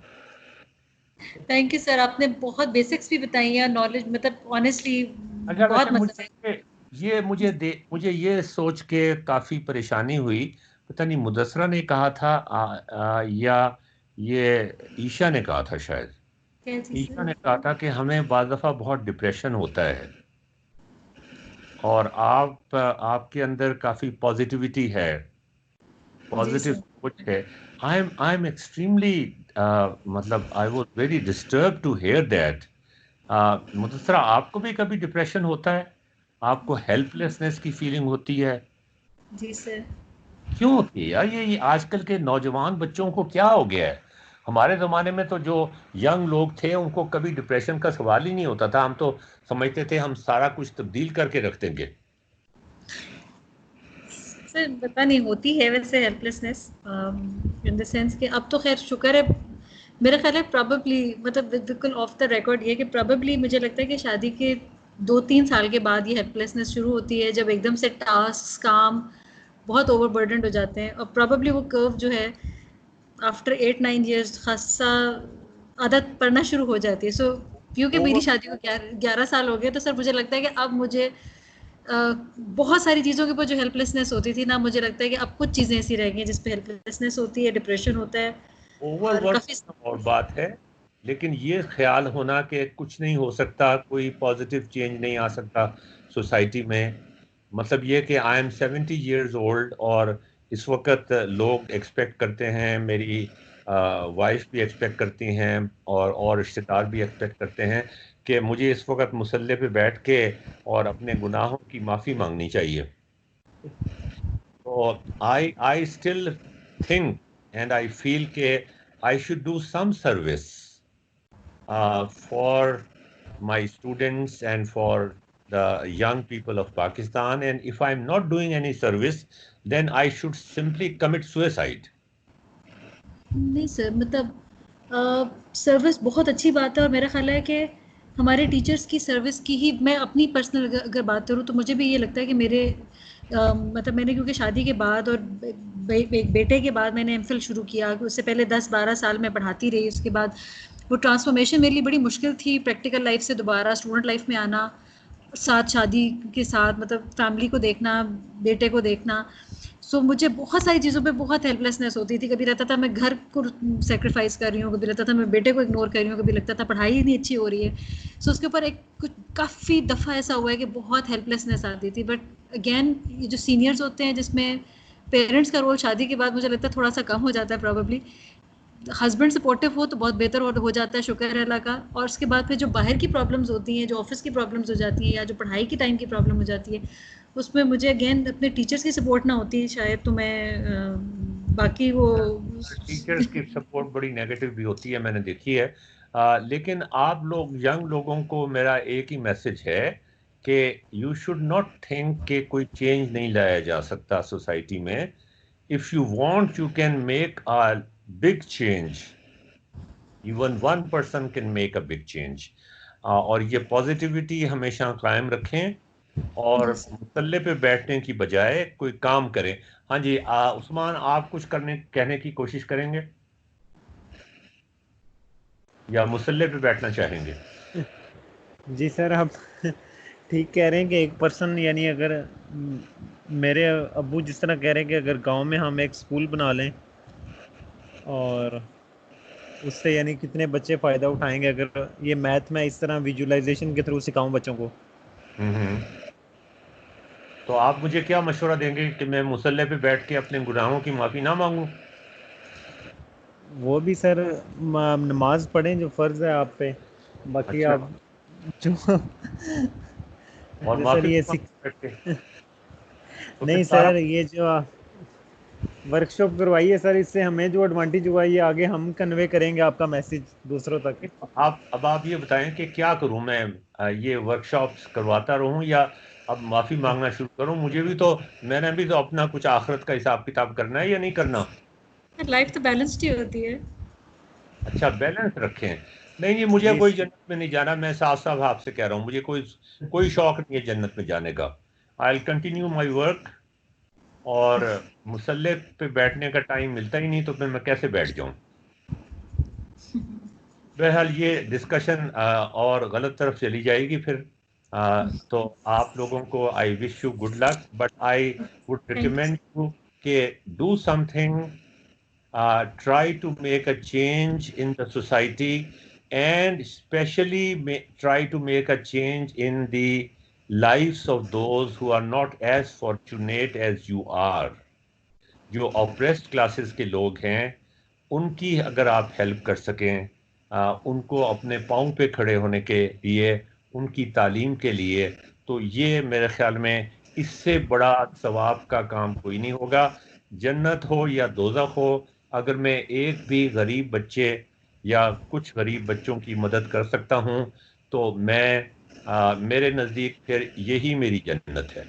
Thank you sir, आपने बहुत बेसिक्स भी बताई हैं, नॉलेज, मतलब ऑनेस्टली बहुत मजा आया। ये मुझे ये सोच के काफ़ी परेशानी हुई, पता नहीं मुदस्सरा ने कहा था या ये ईशा ने कहा था, शायद ईशा ने कहा था कि हमें बाज़ दफ़ा बहुत डिप्रेशन होता है, और आपके अंदर काफ़ी पॉजिटिविटी है, पॉजिटिव सोच है। आई एम एक्सट्रीमली मतलब I was very disturb to hear that. Mudassara, आपको भी कभी डिप्रेशन होता है? आपको हेल्पलेसनेस की फीलिंग होती है? जी सर। क्यों होती है यार? ये आजकल के नौजवान बच्चों को क्या हो गया है? हमारे ज़माने में तो जो यंग लोग थे उनको कभी डिप्रेशन का सवाल ही नहीं होता था, हम तो समझते थे हम सारा कुछ तब्दील करके रख देंगे। सर पता नहीं, होती है वैसे हेल्पलेसनेस, इन द सेंस कि अब तो खैर शुक्र है, मेरा ख्याल है प्रॉबेबली, मतलब बिल्कुल ऑफ द रिकॉर्ड ये कि प्रॉबेबली मुझे लगता है कि शादी के 2-3 साल के बाद ये हेल्पलेसनेस शुरू होती है, जब एकदम से टास्क, काम बहुत ओवरबर्डनड हो जाते हैं, और प्रॉबेबली वो कर्व जो है आफ्टर 8-9 इयर्स खासा आदत पड़ना शुरू हो जाती है। सो क्योंकि मेरी शादी को 11 साल हो गए, तो सर मुझे लगता है कि अब मुझे बहुत सारी चीज़ों के ऊपर जो हेल्पलेसनेस होती थी ना, मुझे लगता है कि अब कुछ चीज़ें ऐसी रह गई हैं जिस पे हेल्पलेसनेस होती है, डिप्रेशन होता है, और ओवरवर्क काफ़ी और बात है, लेकिन ये ख्याल होना कि कुछ नहीं हो सकता, कोई पॉजिटिव चेंज नहीं आ सकता सोसाइटी में, मतलब ये कि आई एम 70 ईयर्स ओल्ड, और इस वक्त लोग एक्सपेक्ट करते हैं, मेरी वाइफ भी एक्सपेक्ट करती हैं, और रिश्तेदार भी एक्सपेक्ट करते हैं कि मुझे इस वक्त मुसल्ले पे बैठ के और अपने गुनाहों की माफ़ी मांगनी चाहिए। तो I still think and I feel के I should do some service for my students and for the young people of Pakistan. And if I'm not doing any service, then I should simply commit suicide. नहीं sir, मतलब service बहुत अच्छी बात है, और मेरा ख्याल है कि हमारे टीचर्स की सर्विस की ही, मैं अपनी पर्सनल अगर बात करूँ तो मुझे भी ये लगता है कि मेरे मतलब मैंने, क्योंकि शादी के बाद और एक बेटे के बाद मैंने एमफिल शुरू किया, उससे पहले 10-12 साल मैं पढ़ाती रही, उसके बाद वो ट्रांसफॉर्मेशन मेरे लिए बड़ी मुश्किल थी, प्रैक्टिकल लाइफ से दोबारा स्टूडेंट लाइफ में आना, साथ शादी के साथ, मतलब फैमिली को देखना, बेटे को देखना। सो मुझे बहुत सारी चीज़ों पे बहुत हेल्पलेसनेस होती थी, कभी लगता था मैं घर को सेक्रीफाइस कर रही हूँ, कभी लगता था मैं बेटे को इग्नोर कर रही हूँ, कभी लगता था पढ़ाई ही नहीं अच्छी हो रही है। सो उसके ऊपर एक कुछ काफ़ी दफ़ा ऐसा हुआ है कि बहुत हेल्पलेसनेस आती थी, बट अगेन ये जो सीनियर्स होते हैं जिसमें पेरेंट्स का रोल शादी के बाद मुझे लगता है थोड़ा सा कम हो जाता है, प्रॉबेबली हस्बैंड सपोर्टिव हो तो बहुत बेहतर हो जाता है, शुक्र है अल्लाह का। और उसके बाद फिर जो बाहर की प्रॉब्लम्स होती हैं, जो ऑफिस की प्रॉब्लम्स हो जाती हैं, या जो पढ़ाई की टाइम की प्रॉब्लम हो जाती है, उसमें मुझे अगेन अपने टीचर्स की सपोर्ट ना होती शायद, तो मैं बाकी वो टीचर्स की सपोर्ट बड़ी नेगेटिव भी होती है, मैंने देखी है। लेकिन आप लोग यंग लोगों को मेरा एक ही मैसेज है कि यू शुड नॉट थिंक कि कोई चेंज नहीं लाया जा सकता सोसाइटी में। If you want you can make a big change, even one person can make a big change. और ये पॉजिटिविटी हमेशा कायम रखें, और मुसल्ले पे बैठने की बजाय कोई काम करें। हाँ जी, उस्मान, आप कुछ कहने की कोशिश करेंगे या मुसल्ले पे बैठना चाहेंगे? जी सर, आप ठीक कह रहे हैं कि एक पर्सन, यानी अगर मेरे अब्बू जिस तरह कह रहे हैं कि अगर गांव में हम एक स्कूल बना लें, और उससे यानी कितने बच्चे फ़ायदा उठाएंगे अगर ये मैथ में इस तरह विजुअलाइजेशन के थ्रू सिखाऊं बच्चों को। तो आप मुझे क्या मशवरा देंगे कि मैं मुसल्ले पे बैठ के अपने गुनाहों की माफ़ी ना मांगूं? वो भी सर नमाज पढ़ें जो फ़र्ज़ है आप पे, बाकी अच्छा। आप जो और सर माफी ये तो नहीं फिर सारा सर, ये जो वर्कशॉप करवाई है सर, इससे हमें जो एडवांटेज हुआ ये आगे हम कन्वे करेंगे आपका मैसेज दूसरों तक। आप ये बताएं कि क्या करूं मैं, ये वर्कशॉप्स करवाता रहूं या अब माफी मांगना शुरू करूं? मुझे भी तो, मैंने भी तो अपना कुछ आखिरत का हिसाब किताब करना है या नहीं करना? लाइफ तो बैलेंस्ड ही होती है। अच्छा, बैलेंस रखें। नहीं जी, मुझे जी कोई जन्नत में नहीं जाना, मैं साफ साफ आपसे कह रहा हूँ, मुझे कोई शौक नहीं है जन्नत में जाने का। I will continue my work, और मुसल्ले पे बैठने का टाइम मिलता ही नहीं, तो फिर मैं कैसे बैठ जाऊं? बहरहाल ये डिस्कशन और गलत तरफ चली जाएगी फिर। तो आप लोगों को I wish you good luck, but I would thank you. Recommend you कि do something, try to make a change in the society, and especially try to make a change in the lives of those who are not as fortunate as you are. जो oppressed classes के लोग हैं, उनकी अगर आप help कर सकें, उनको अपने पाँव पे खड़े होने के लिए, उनकी तालीम के लिए, तो ये मेरे ख्याल में इससे बड़ा सवाब का काम कोई नहीं होगा। जन्नत हो या दोज़ख हो, अगर मैं एक भी गरीब बच्चे या कुछ गरीब बच्चों की मदद कर सकता हूँ, तो मेरे नज़दीक फिर यही मेरी जन्नत है।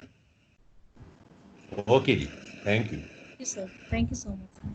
ओके जी, thank you. Sir, thank you so much.